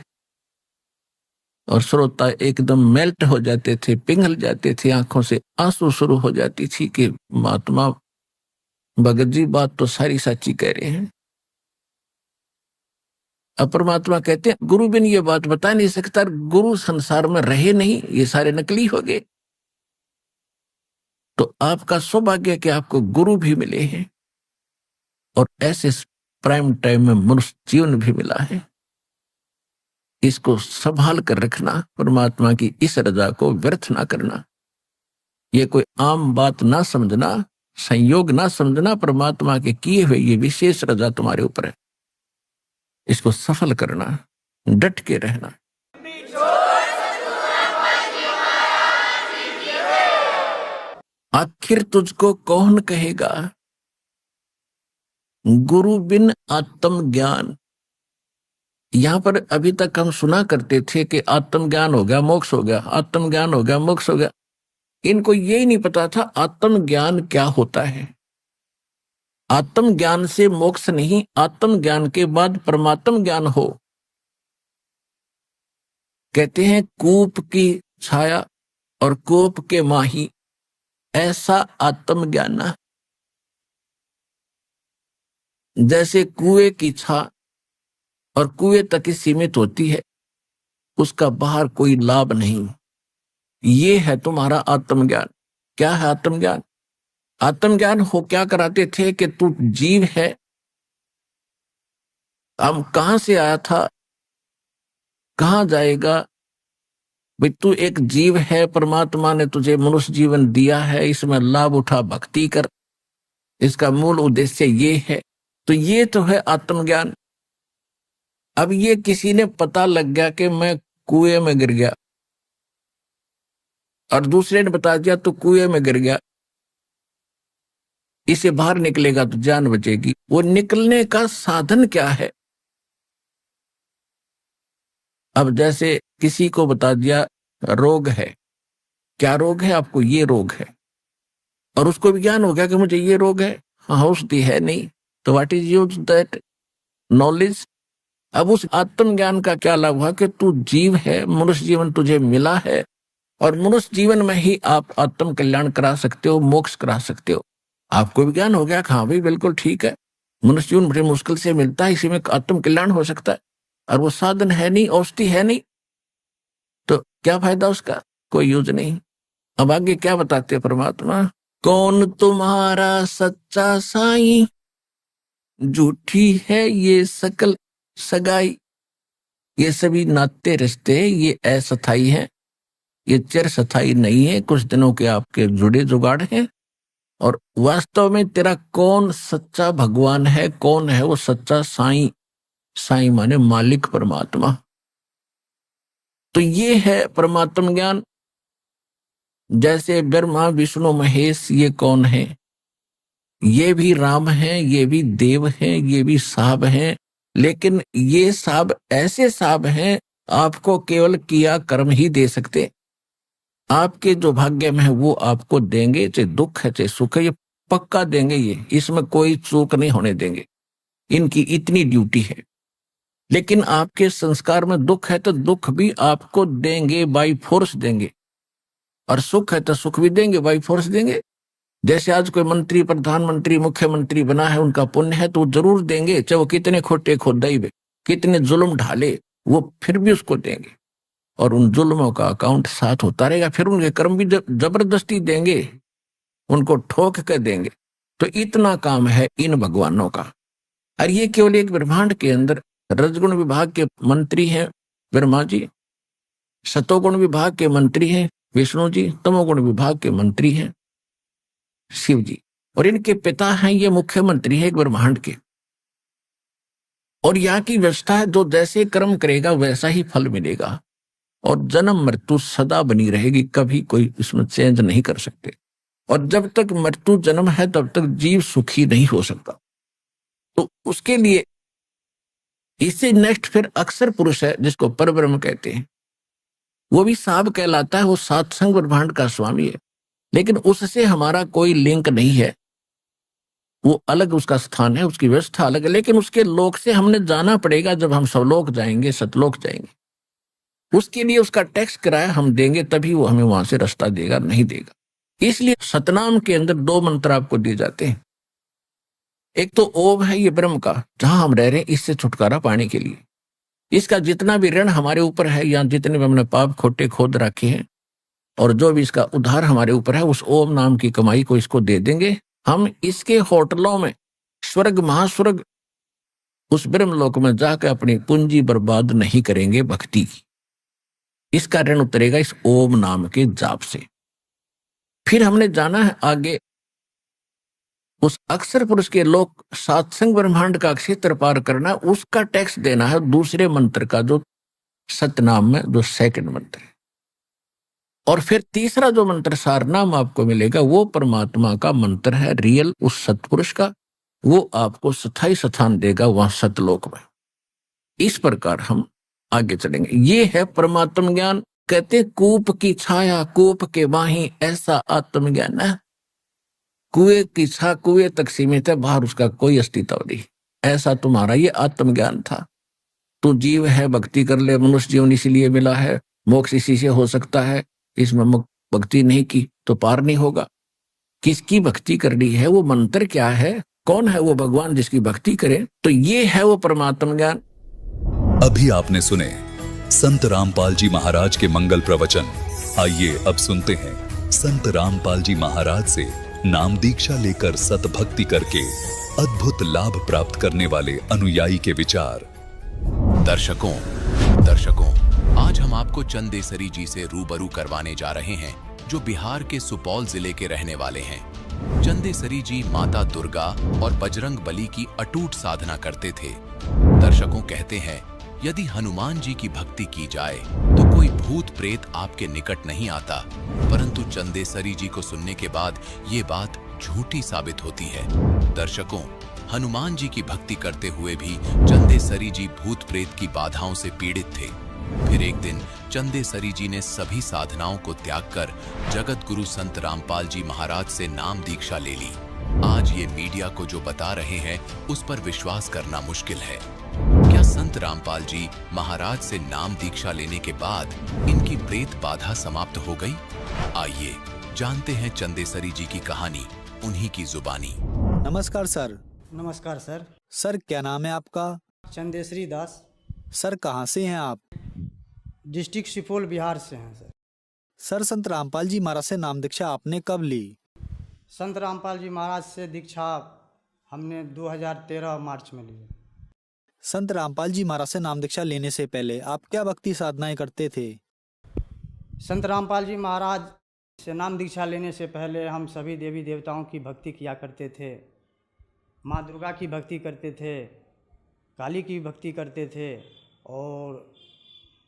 और श्रोता एकदम मेल्ट हो जाते थे, पिघल जाते थे, आंखों से आंसू शुरू हो जाती थी कि महात्मा भगत जी बात तो सारी सच्ची कह रहे हैं। अब परमात्मा कहते हैं गुरु बिन ये बात बता नहीं सकता, गुरु संसार में रहे नहीं, ये सारे नकली हो गए। तो आपका सौभाग्य कि आपको गुरु भी मिले हैं, और ऐसे प्राइम टाइम में मनुष्य जीवन भी मिला है। इसको संभाल कर रखना, परमात्मा की इस रजा को व्यर्थ ना करना। ये कोई आम बात ना समझना, संयोग ना समझना, परमात्मा के किए हुए ये विशेष रजा तुम्हारे ऊपर है। इसको सफल करना, डट के रहना। आखिर तुझको कौन कहेगा, गुरु बिन आत्म ज्ञान। यहां पर अभी तक हम सुना करते थे कि आत्म ज्ञान हो गया मोक्ष हो गया, आत्म ज्ञान हो गया मोक्ष हो गया। इनको यही नहीं पता था आत्म ज्ञान क्या होता है। आत्मज्ञान से मोक्ष नहीं, आत्मज्ञान के बाद परमात्म ज्ञान हो। कहते हैं कूप की छाया और कोप के माही, ऐसा आत्मज्ञान। जैसे कुएं की छा और कुएं तक ही सीमित होती है, उसका बाहर कोई लाभ नहीं। ये है तुम्हारा आत्मज्ञान। क्या है आत्मज्ञान? आत्मज्ञान हो क्या कराते थे कि तू जीव है, हम कहां से आया था, कहां जाएगा। भाई तू एक जीव है, परमात्मा ने तुझे मनुष्य जीवन दिया है, इसमें लाभ उठा, भक्ति कर, इसका मूल उद्देश्य ये है। तो ये तो है आत्मज्ञान। अब ये किसी ने पता लग गया कि मैं कुएं में गिर गया, और दूसरे ने बता दिया तो कुएं में गिर गया, इसे बाहर निकलेगा तो जान बचेगी। वो निकलने का साधन क्या है? अब जैसे किसी को बता दिया रोग है, क्या रोग है आपको? ये रोग है, और उसको भी ज्ञान हो गया कि मुझे ये रोग है, हाँ औषधि है नहीं, तो what is use that knowledge? अब उस आत्मज्ञान का क्या लाभ हुआ कि तू जीव है, मनुष्य जीवन तुझे मिला है, और मनुष्य जीवन में ही आप आत्म कल्याण करा सकते हो, मोक्ष करा सकते हो। आपको भी ज्ञान हो गया, हाँ भाई बिल्कुल ठीक है, मनुष्य जीवन बड़े मुश्किल से मिलता है, इसी में आत्म कल्याण हो सकता है, और वो साधन है नहीं, औषधि है नहीं, तो क्या फायदा उसका? कोई यूज नहीं। अब आगे क्या बताते हैं परमात्मा? कौन तुम्हारा सच्चा साईं, झूठी है ये सकल सगाई। ये सभी नाते रिश्ते ये अस्थायी हैं, ये चिर स्थायी नहीं है, कुछ दिनों के आपके जुड़े जुगाड़ हैं। और वास्तव में तेरा कौन सच्चा भगवान है, कौन है वो सच्चा साईं? साईं माने मालिक, परमात्मा। तो ये है परमात्म ज्ञान। जैसे ब्रह्मा विष्णु महेश ये कौन है? ये भी राम हैं, ये भी देव हैं, ये भी साहब हैं, लेकिन ये साहब ऐसे साहब हैं आपको केवल किया कर्म ही दे सकते। आपके जो भाग्य में है वो आपको देंगे, चाहे दुख है चाहे सुख है, ये पक्का देंगे, ये इसमें कोई चूक नहीं होने देंगे, इनकी इतनी ड्यूटी है। लेकिन आपके संस्कार में दुख है तो दुख भी आपको देंगे, बाई फोर्स देंगे, और सुख है तो सुख भी देंगे, बाई फोर्स देंगे। जैसे आज कोई मंत्री, प्रधानमंत्री, मुख्यमंत्री बना है, उनका पुण्य है तो वो जरूर देंगे, चाहे वो कितने खोटे खोदाई में कितने जुल्म ढाले, वो फिर भी उसको देंगे, और उन जुल्मों का अकाउंट साथ होता रहेगा। फिर उनके कर्म भी जबरदस्ती देंगे, उनको ठोक कर देंगे। तो इतना काम है इन भगवानों का। और ये केवल एक ब्रह्मांड के अंदर रजगुण विभाग के मंत्री हैं ब्रह्मा जी, सतोगुण विभाग के मंत्री हैं विष्णु जी, तमोगुण विभाग के मंत्री हैं शिव जी, और इनके पिता हैं ये मुख्यमंत्री है एक ब्रह्मांड के। और यहाँ की व्यवस्था है, जो जैसे कर्म करेगा वैसा ही फल मिलेगा, और जन्म मृत्यु सदा बनी रहेगी, कभी कोई इसमें चेंज नहीं कर सकते। और जब तक मृत्यु जन्म है तब तक जीव सुखी नहीं हो सकता। तो उसके लिए इससे नेक्स्ट फिर अक्षर पुरुष है जिसको परब्रह्म कहते हैं, वो भी साहब कहलाता है, वो सातसंग ब्रह्मांड का स्वामी है, लेकिन उससे हमारा कोई लिंक नहीं है, वो अलग उसका स्थान है, उसकी व्यवस्था अलग है। लेकिन उसके लोक से हमने जाना पड़ेगा, जब हम सवलोक जाएंगे, सतलोक जाएंगे, उसके लिए उसका टैक्स किराया हम देंगे, तभी वो हमें वहां से रास्ता देगा, नहीं देगा। इसलिए सतनाम के अंदर 2 मंत्र आपको दिए जाते हैं। एक तो ओम है ये ब्रह्म का, जहां हम रह रहे हैं, इससे छुटकारा पाने के लिए, इसका जितना भी ऋण हमारे ऊपर है, या जितने भी हमने पाप खोटे खोद रखे हैं, और जो भी इसका उधार हमारे ऊपर है, उस ओम नाम की कमाई को इसको दे देंगे। हम इसके होटलों में स्वर्ग महास्वर्ग उस ब्रह्मलोक में जाकर अपनी पूंजी बर्बाद नहीं करेंगे भक्ति की। इसका ऋण उतरेगा इस ओम नाम के जाप से। फिर हमने जाना है आगे, उस अक्षर पुरुष के लोक सातसंग ब्रह्मांड का क्षेत्र पार करना, उसका टैक्स देना है दूसरे मंत्र का, जो सतनाम में जो सेकंड मंत्र है। और फिर तीसरा जो मंत्र सारनाम आपको मिलेगा, वो परमात्मा का मंत्र है, रियल उस सतपुरुष का, वो आपको स्थायी स्थान देगा वहां सतलोक में। इस प्रकार हम आगे चलेंगे। ये है परमात्म ज्ञान। कहते कूप की छाया कूप के बाही, ऐसा आत्मज्ञान है। कुएं तक सीमित है, बाहर उसका कोई अस्तित्व नहीं। ऐसा तुम्हारा ये आत्मज्ञान था। तू जीव है, भक्ति कर ले, मनुष्य जीवन इसीलिए मिला है, मोक्ष इसी से हो सकता है, इसमें भक्ति नहीं की तो पार नहीं होगा। किसकी भक्ति करनी है, वो मंत्र क्या है, कौन है वो भगवान जिसकी भक्ति करे, तो ये है वो परमात्म ज्ञान। अभी आपने सुने संत रामपाल जी महाराज के मंगल प्रवचन। आइए अब सुनते हैं संत रामपाल जी महाराज से नाम दीक्षा लेकर सतभक्ति करके अद्भुत लाभ प्राप्त करने वाले अनुयायी के विचार। दर्शकों, आज हम आपको चंदेसरी जी से रूबरू करवाने जा रहे हैं, जो बिहार के सुपौल जिले के रहने वाले हैं। चंदेसरी जी माता दुर्गा और बजरंग बली की अटूट साधना करते थे। दर्शकों कहते हैं, यदि हनुमान जी की भक्ति की जाए तो कोई भूत प्रेत आपके निकट नहीं आता, परंतु चंदेसरी जी को सुनने के बाद ये बात झूठी साबित होती है। दर्शकों, हनुमान जी की भक्ति करते हुए भी चंदेसरी जी भूत प्रेत की बाधाओं से पीड़ित थे। फिर एक दिन चंदेसरी जी ने सभी साधनाओं को त्याग कर जगत गुरु संत रामपाल जी महाराज से नाम दीक्षा ले ली। आज ये मीडिया को जो बता रहे हैं उस पर विश्वास करना मुश्किल है। क्या संत रामपाल जी महाराज से नाम दीक्षा लेने के बाद इनकी प्रेत बाधा समाप्त हो गई? आइए जानते हैं चंदेसरी जी की कहानी उन्हीं की जुबानी। नमस्कार सर। नमस्कार सर। सर क्या नाम है आपका? चंदेसरी दास। सर कहाँ से हैं आप? डिस्ट्रिक्ट सुपौल बिहार से हैं सर। सर संत रामपाल जी महाराज से नाम दीक्षा आपने कब ली? संत रामपाल जी महाराज से दीक्षा हमने 2013 मार्च में ली। संत रामपाल जी महाराज से नाम दीक्षा लेने से पहले आप क्या भक्ति साधनाएं करते थे? संत रामपाल जी महाराज से नाम दीक्षा लेने से पहले हम सभी देवी देवताओं की भक्ति किया करते थे। माँ दुर्गा की भक्ति करते थे, काली की भक्ति करते थे, और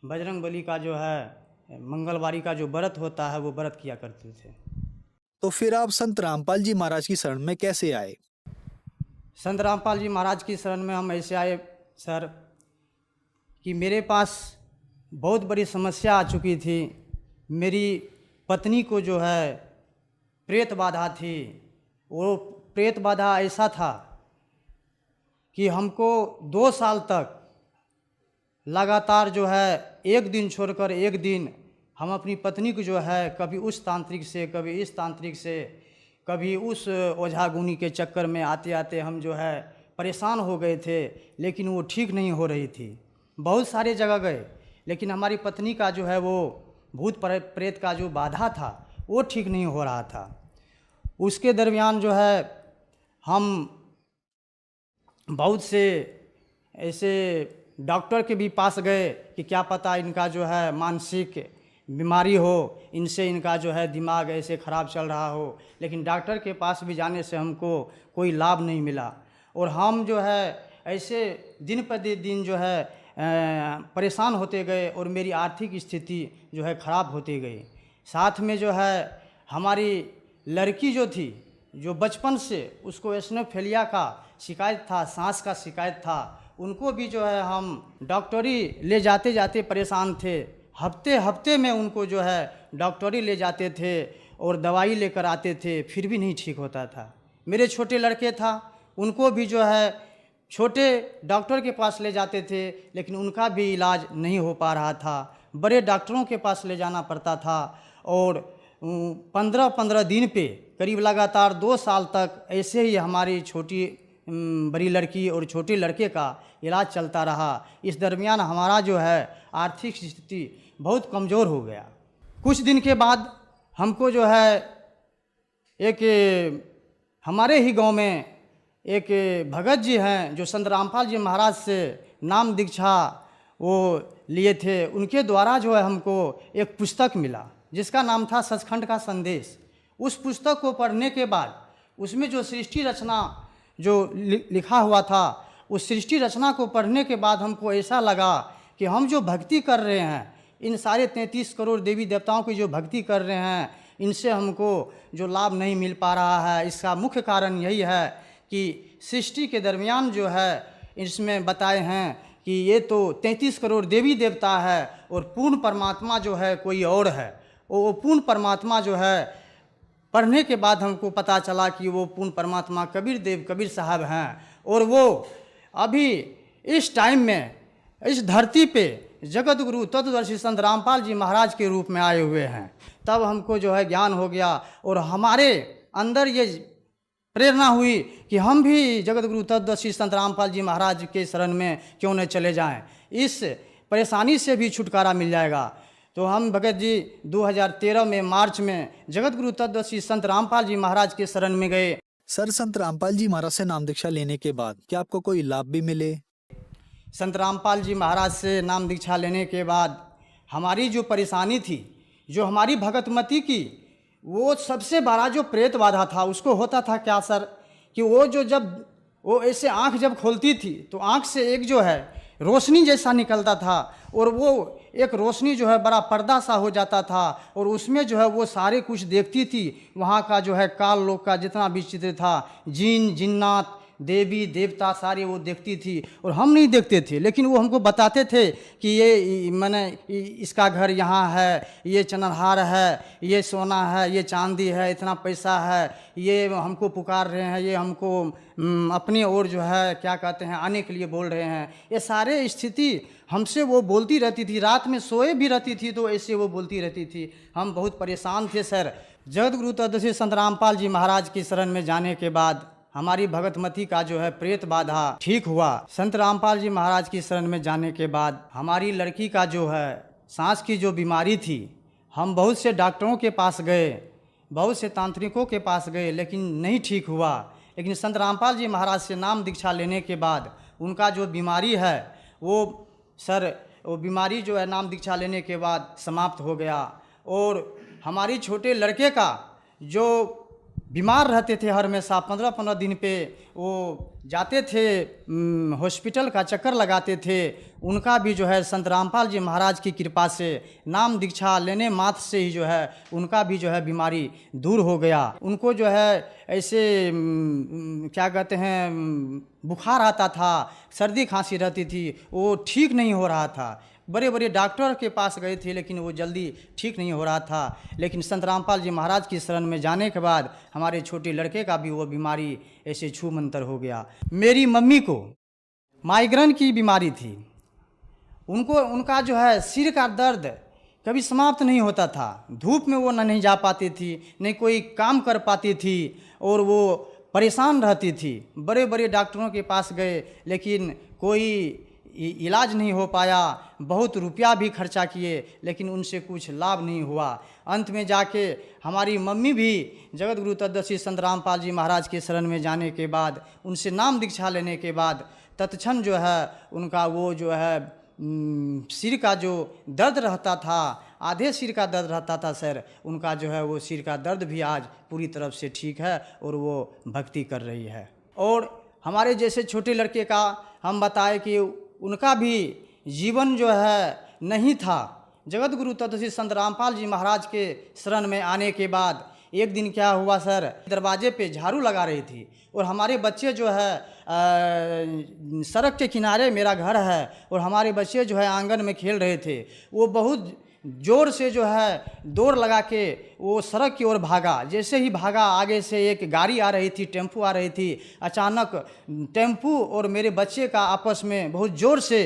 बजरंग बली का जो है मंगलवारी का जो व्रत होता है वो व्रत किया करते थे। तो फिर आप संत रामपाल जी महाराज की शरण में कैसे आए? संत रामपाल जी महाराज की शरण में हम ऐसे आए सर कि मेरे पास बहुत बड़ी समस्या आ चुकी थी। मेरी पत्नी को जो है प्रेत बाधा थी। वो प्रेत बाधा ऐसा था कि हमको 2 साल तक लगातार जो है एक दिन छोड़कर एक दिन हम अपनी पत्नी को जो है कभी उस तांत्रिक से, कभी इस तांत्रिक से, कभी उस ओझा गुनी के चक्कर में आते आते हम जो है परेशान हो गए थे, लेकिन वो ठीक नहीं हो रही थी। बहुत सारे जगह गए, लेकिन हमारी पत्नी का जो है वो भूत प्रेत का जो बाधा था वो ठीक नहीं हो रहा था। उसके दरमियान जो है हम बहुत से ऐसे डॉक्टर के भी पास गए कि क्या पता इनका जो है मानसिक बीमारी हो, इनसे इनका जो है दिमाग ऐसे ख़राब चल रहा हो, लेकिन डॉक्टर के पास भी जाने से हमको कोई लाभ नहीं मिला। और हम जो है ऐसे दिन पर दिन जो है परेशान होते गए और मेरी आर्थिक स्थिति जो है ख़राब होती गई। साथ में जो है हमारी लड़की जो थी, जो बचपन से उसको एस्नोफेलिया का शिकायत था, सांस का शिकायत था, उनको भी जो है हम डॉक्टरी ले जाते जाते परेशान थे। हफ्ते हफ्ते में उनको जो है डॉक्टरी ले जाते थे और दवाई लेकर आते थे, फिर भी नहीं ठीक होता था। मेरे छोटे लड़के था, उनको भी जो है छोटे डॉक्टर के पास ले जाते थे, लेकिन उनका भी इलाज नहीं हो पा रहा था। बड़े डॉक्टरों के पास ले जाना पड़ता था और 15-15 दिन पे करीब लगातार 2 साल तक ऐसे ही हमारी छोटी बड़ी लड़की और छोटे लड़के का इलाज चलता रहा। इस दरमियान हमारा जो है आर्थिक स्थिति बहुत कमज़ोर हो गया। कुछ दिन के बाद हमको जो है एक हमारे ही गांव में एक भगत जी हैं जो संत रामपाल जी महाराज से नाम दीक्षा वो लिए थे। उनके द्वारा जो है हमको एक पुस्तक मिला जिसका नाम था सचखंड का संदेश। उस पुस्तक को पढ़ने के बाद उसमें जो सृष्टि रचना जो लिखा हुआ था, उस सृष्टि रचना को पढ़ने के बाद हमको ऐसा लगा कि हम जो भक्ति कर रहे हैं, इन सारे 33 करोड़ देवी देवताओं की जो भक्ति कर रहे हैं, इनसे हमको जो लाभ नहीं मिल पा रहा है। इसका मुख्य कारण यही है कि सृष्टि के दरमियान जो है इसमें बताए हैं कि ये तो 33 करोड़ देवी देवता है और पूर्ण परमात्मा जो है कोई और है। वो पूर्ण परमात्मा जो है पढ़ने के बाद हमको पता चला कि वो पूर्ण परमात्मा कबीर साहब हैं और वो अभी इस टाइम में इस धरती पे जगत गुरु तत्वदर्शी संत रामपाल जी महाराज के रूप में आए हुए हैं। तब हमको जो है ज्ञान हो गया और हमारे अंदर ये प्रेरणा हुई कि हम भी जगत गुरु तत्वदर्शी संत रामपाल जी महाराज के शरण में क्यों न चले जाएं, इस परेशानी से भी छुटकारा मिल जाएगा। तो हम भगत जी 2013 में मार्च में जगत गुरु तत्वदर्शी संत रामपाल जी महाराज के शरण में गए। सर, संत रामपाल जी महाराज से नाम दीक्षा लेने के बाद क्या आपको कोई लाभ भी मिले? संत रामपाल जी महाराज से नाम दीक्षा लेने के बाद हमारी जो परेशानी थी, जो हमारी भगतमती की, वो सबसे बड़ा जो प्रेत बाधा था, उसको होता था क्या सर कि वो जो जब वो ऐसे आँख जब खोलती थी तो आँख से एक जो है रोशनी जैसा निकलता था और वो एक रोशनी जो है बड़ा पर्दा सा हो जाता था और उसमें जो है वो सारे कुछ देखती थी। वहाँ का जो है काल लोक का जितना भी चित्र था, जिन जिन्नात देवी देवता सारे वो देखती थी और हम नहीं देखते थे, लेकिन वो हमको बताते थे कि ये मैंने इसका घर यहाँ है, ये चनरहार है, ये सोना है, ये चांदी है, इतना पैसा है, ये हमको पुकार रहे हैं, ये हमको अपनी ओर जो है क्या कहते हैं आने के लिए बोल रहे हैं। ये सारे स्थिति हमसे वो बोलती रहती थी, रात में सोए भी रहती थी तो ऐसे वो बोलती रहती थी। हम बहुत परेशान थे सर। जगत गुरु तत्वदर्शी संत रामपाल जी महाराज की शरण में जाने के बाद हमारी भगतमती का जो है प्रेत बाधा ठीक हुआ। संत रामपाल जी महाराज की शरण में जाने के बाद हमारी लड़की का जो है सांस की जो बीमारी थी, हम बहुत से डॉक्टरों के पास गए, बहुत से तांत्रिकों के पास गए, लेकिन नहीं ठीक हुआ। लेकिन संत रामपाल जी महाराज से नाम दीक्षा लेने के बाद उनका जो बीमारी है वो सर वो बीमारी जो है नाम दीक्षा लेने के बाद समाप्त हो गया। और हमारी छोटे लड़के का जो बीमार रहते थे हर हमेशा 15-15 दिन पे वो जाते थे हॉस्पिटल का चक्कर लगाते थे, उनका भी जो है संत रामपाल जी महाराज की कृपा से नाम दीक्षा लेने मात्र से ही जो है उनका भी जो है बीमारी दूर हो गया। उनको जो है ऐसे क्या कहते हैं बुखार आता था, सर्दी खांसी रहती थी, वो ठीक नहीं हो रहा था। बड़े बड़े डॉक्टर के पास गए थे लेकिन वो जल्दी ठीक नहीं हो रहा था। लेकिन संत रामपाल जी महाराज की शरण में जाने के बाद हमारे छोटे लड़के का भी वो बीमारी ऐसे छू मंतर हो गया। मेरी मम्मी को माइग्रेन की बीमारी थी, उनका जो है सिर का दर्द कभी समाप्त नहीं होता था। धूप में वो नहीं जा पाती थी, नहीं कोई काम कर पाती थी और वो परेशान रहती थी। बड़े बड़े डॉक्टरों के पास गए लेकिन कोई इलाज नहीं हो पाया, बहुत रुपया भी खर्चा किए लेकिन उनसे कुछ लाभ नहीं हुआ। अंत में जाके हमारी मम्मी भी जगत गुरु तत्वदर्शी संत रामपाल जी महाराज के शरण में जाने के बाद, उनसे नाम दीक्षा लेने के बाद तत्क्षण जो है उनका वो जो है सिर का जो दर्द रहता था, आधे सिर का दर्द रहता था सर, उनका जो है वो सिर का दर्द भी आज पूरी तरफ से ठीक है और वो भक्ति कर रही है। और हमारे जैसे छोटे लड़के का हम बताए कि उनका भी जीवन जो है नहीं था। जगत गुरु तत्वदर्शी संत रामपाल जी महाराज के शरण में आने के बाद एक दिन क्या हुआ सर, दरवाजे पे झाड़ू लगा रही थी और हमारे बच्चे जो है सड़क के किनारे मेरा घर है और हमारे बच्चे जो है आंगन में खेल रहे थे। वो बहुत जोर से जो है दौड़ लगा के वो सड़क की ओर भागा। जैसे ही भागा आगे से एक गाड़ी आ रही थी, टेम्पू आ रही थी। अचानक टेम्पू और मेरे बच्चे का आपस में बहुत ज़ोर से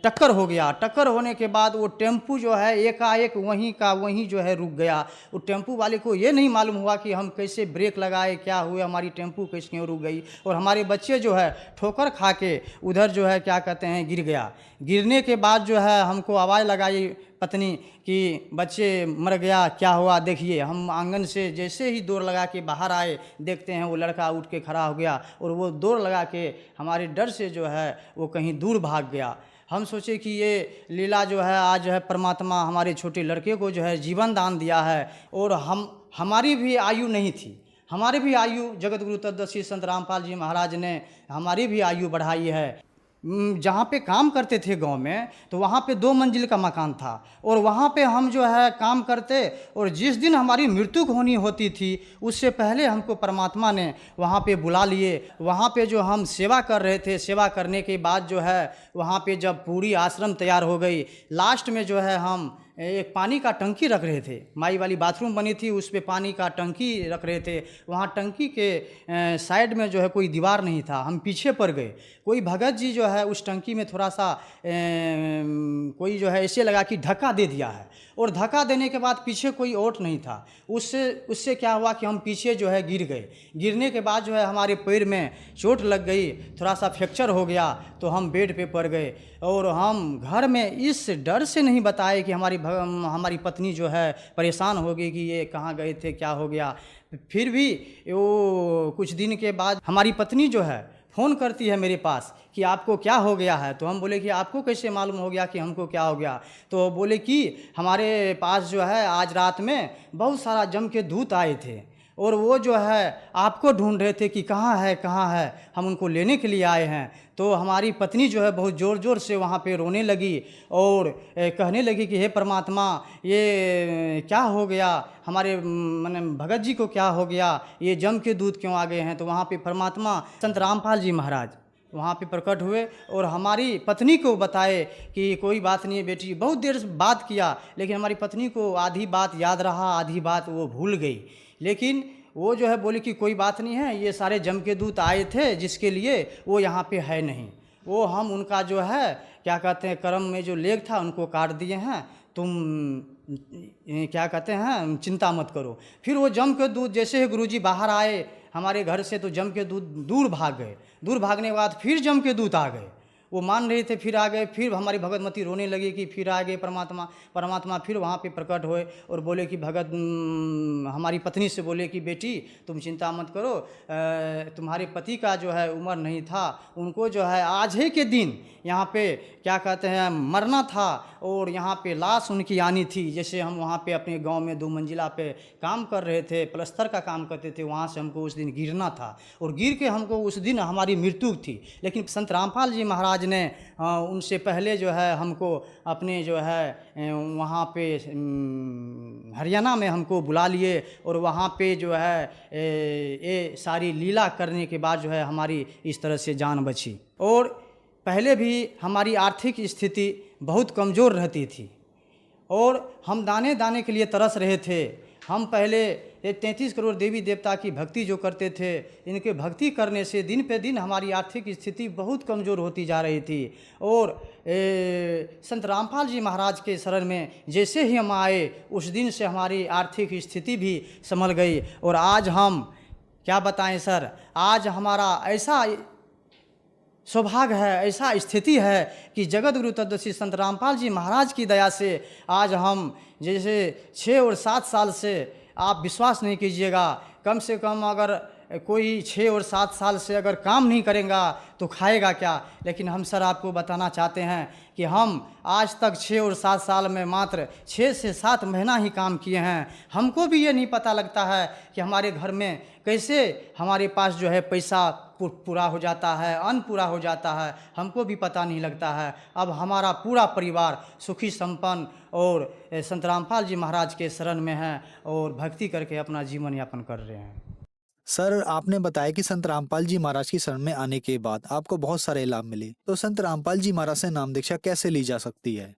टक्कर हो गया। टक्कर होने के बाद वो टेम्पू जो है एकाएक वहीं का वहीं जो है रुक गया। वो टेम्पू वाले को ये नहीं मालूम हुआ कि हम कैसे ब्रेक लगाए, क्या हुआ, हमारी टेम्पू कैसे क्यों रुक गई। और हमारे बच्चे जो है ठोकर खा के उधर जो है क्या कहते हैं गिर गया। गिरने के बाद जो है हमको आवाज़ लगाई पत्नी कि बच्चे मर गया, क्या हुआ देखिए। हम आंगन से जैसे ही दौड़ लगा के बाहर आए, देखते हैं वो लड़का उठ के खड़ा हो गया और वो दौड़ लगा के हमारे डर से जो है वो कहीं दूर भाग गया। हम सोचे कि ये लीला जो है आज जो है परमात्मा हमारे छोटे लड़के को जो है जीवन दान दिया है। और हमारी भी आयु नहीं थी, हमारी भी आयु जगत गुरु तत्वदर्शी संत रामपाल जी महाराज ने हमारी भी आयु बढ़ाई है। जहाँ पे काम करते थे गांव में, तो वहाँ पे 2 मंजिल का मकान था और वहाँ पे हम जो है काम करते और जिस दिन हमारी मृत्यु होनी होती थी उससे पहले हमको परमात्मा ने वहाँ पे बुला लिए। वहाँ पे जो हम सेवा कर रहे थे, सेवा करने के बाद जो है वहाँ पे जब पूरी आश्रम तैयार हो गई, लास्ट में जो है हम एक पानी का टंकी रख रहे थे। माई वाली बाथरूम बनी थी, उस पे पानी का टंकी रख रहे थे। वहाँ टंकी के साइड में जो है कोई दीवार नहीं था, हम पीछे पड़ गए। कोई भगत जी जो है उस टंकी में थोड़ा सा कोई जो है ऐसे लगा कि धक्का दे दिया है, और धक्का देने के बाद पीछे कोई ओट नहीं था। उससे क्या हुआ कि हम पीछे जो है गिर गए। गिरने के बाद जो है हमारे पैर में चोट लग गई, थोड़ा सा फ्रैक्चर हो गया, तो हम बेड पे पड़ गए। और हम घर में इस डर से नहीं बताए कि हमारी पत्नी जो है परेशान हो गई कि ये कहाँ गए थे, क्या हो गया। फिर भी वो कुछ दिन के बाद हमारी पत्नी जो है फ़ोन करती है मेरे पास कि आपको क्या हो गया है। तो हम बोले कि आपको कैसे मालूम हो गया कि हमको क्या हो गया। तो बोले कि हमारे पास जो है आज रात में बहुत सारा जम के दूत आए थे, और वो जो है आपको ढूंढ रहे थे कि कहाँ है, हम उनको लेने के लिए आए हैं। तो हमारी पत्नी जो है बहुत ज़ोर ज़ोर से वहाँ पे रोने लगी और कहने लगी कि हे परमात्मा, ये क्या हो गया, हमारे माने भगत जी को क्या हो गया, ये जम के दूत क्यों आ गए हैं। तो वहाँ पे परमात्मा संत रामपाल जी महाराज वहाँ पे प्रकट हुए और हमारी पत्नी को बताए कि कोई बात नहीं है बेटी। बहुत देर बात किया, लेकिन हमारी पत्नी को आधी बात याद रहा, आधी बात वो भूल गई। लेकिन वो जो है बोली कि कोई बात नहीं है, ये सारे जम के दूत आए थे जिसके लिए वो यहाँ पे है नहीं। वो हम उनका जो है क्या कहते हैं कर्म में जो लेग था उनको काट दिए हैं, तुम क्या कहते हैं चिंता मत करो। फिर वो जम के दूत जैसे ही गुरुजी बाहर आए हमारे घर से, तो जम के दूत दूर भाग गए। दूर भागने के बाद फिर जम के दूत आ गए। वो मान रहे थे, फिर आ गए। फिर हमारी भगतमती रोने लगी कि फिर आ गए परमात्मा फिर वहाँ पे प्रकट हुए और बोले कि भगत हमारी पत्नी से बोले कि बेटी तुम चिंता मत करो, तुम्हारे पति का जो है उम्र नहीं था, उनको जो है आज ही के दिन यहाँ पे क्या कहते हैं मरना था, और यहाँ पे लाश उनकी आनी थी। जैसे हम वहाँ पे अपने गांव में 2 मंजिला पे काम कर रहे थे, प्लस्तर का काम करते थे, वहाँ से हमको उस दिन गिरना था, और गिर के हमको उस दिन हमारी मृत्यु थी। लेकिन संत रामपाल जी महाराज ने उनसे पहले जो है हमको अपने जो है वहाँ पे हरियाणा में हमको बुला लिए, और वहाँ पे जो है ये सारी लीला करने के बाद जो है हमारी इस तरह से जान बची। और पहले भी हमारी आर्थिक स्थिति बहुत कमज़ोर रहती थी, और हम दाने दाने के लिए तरस रहे थे। हम पहले 33 करोड़ देवी देवता की भक्ति जो करते थे, इनके भक्ति करने से दिन पे दिन हमारी आर्थिक स्थिति बहुत कमज़ोर होती जा रही थी। और संत रामपाल जी महाराज के शरण में जैसे ही हम आए, उस दिन से हमारी आर्थिक स्थिति भी संभल गई। और आज हम क्या बताएं सर, आज हमारा ऐसा सौभाग्य है, ऐसा स्थिति है कि जगत गुरु तत्वदर्शी संत रामपाल जी महाराज की दया से आज हम जैसे 6 और 7 साल से, आप विश्वास नहीं कीजिएगा, कम से कम अगर कोई 6 और 7 साल से अगर काम नहीं करेगा तो खाएगा क्या। लेकिन हम सर आपको बताना चाहते हैं कि हम आज तक 6 और 7 साल में मात्र 6 से 7 महीना ही काम किए हैं। हमको भी ये नहीं पता लगता है कि हमारे घर में कैसे हमारे पास जो है पैसा पूरा हो जाता है, अन्न पूरा हो जाता है, हमको भी पता नहीं लगता है। अब हमारा पूरा परिवार सुखी संपन्न और संत रामपाल जी महाराज के शरण में है और भक्ति करके अपना जीवन यापन कर रहे हैं। सर आपने बताया कि संत रामपाल जी महाराज की शरण में आने के बाद आपको बहुत सारे लाभ मिले, तो संत रामपाल जी महाराज से नाम दीक्षा कैसे ली जा सकती है?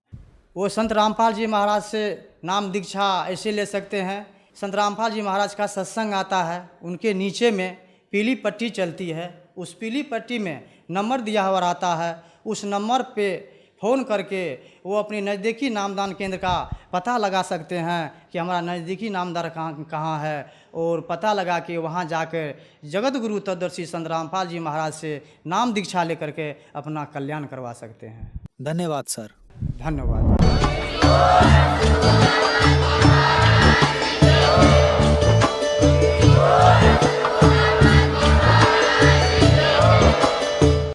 वो संत रामपाल जी महाराज से नाम दीक्षा ऐसे ले सकते हैं, संत रामपाल जी महाराज का सत्संग आता है, उनके नीचे में पीली पट्टी चलती है, उस पीली पट्टी में नंबर दिया हुआ रहता है। उस नंबर पे फ़ोन करके वो अपनी नज़दीकी नामदान केंद्र का पता लगा सकते हैं कि हमारा नज़दीकी नामदान कहाँ है, और पता लगा के वहाँ जाकर जगत गुरु तत्वदर्शी संत रामपाल जी महाराज से नाम दीक्षा लेकर के अपना कल्याण करवा सकते हैं। धन्यवाद सर। धन्यवाद।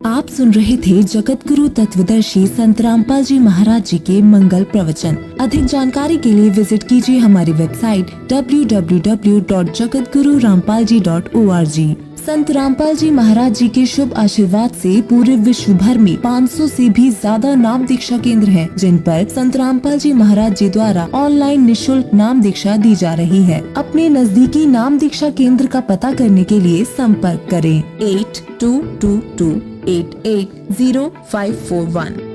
आप सुन रहे थे जगत गुरु तत्वदर्शी संत रामपाल जी महाराज जी के मंगल प्रवचन। अधिक जानकारी के लिए विजिट कीजिए हमारी वेबसाइट www.jagatgururampalji.org। संत रामपाल जी महाराज जी के शुभ आशीर्वाद से पूरे विश्व भर में 500 से भी ज्यादा नाम दीक्षा केंद्र हैं, जिन पर संत रामपाल जी महाराज जी द्वारा ऑनलाइन निःशुल्क नाम दीक्षा दी जा रही है। अपने नजदीकी नाम दीक्षा केंद्र का पता करने के लिए संपर्क करें 8222880541।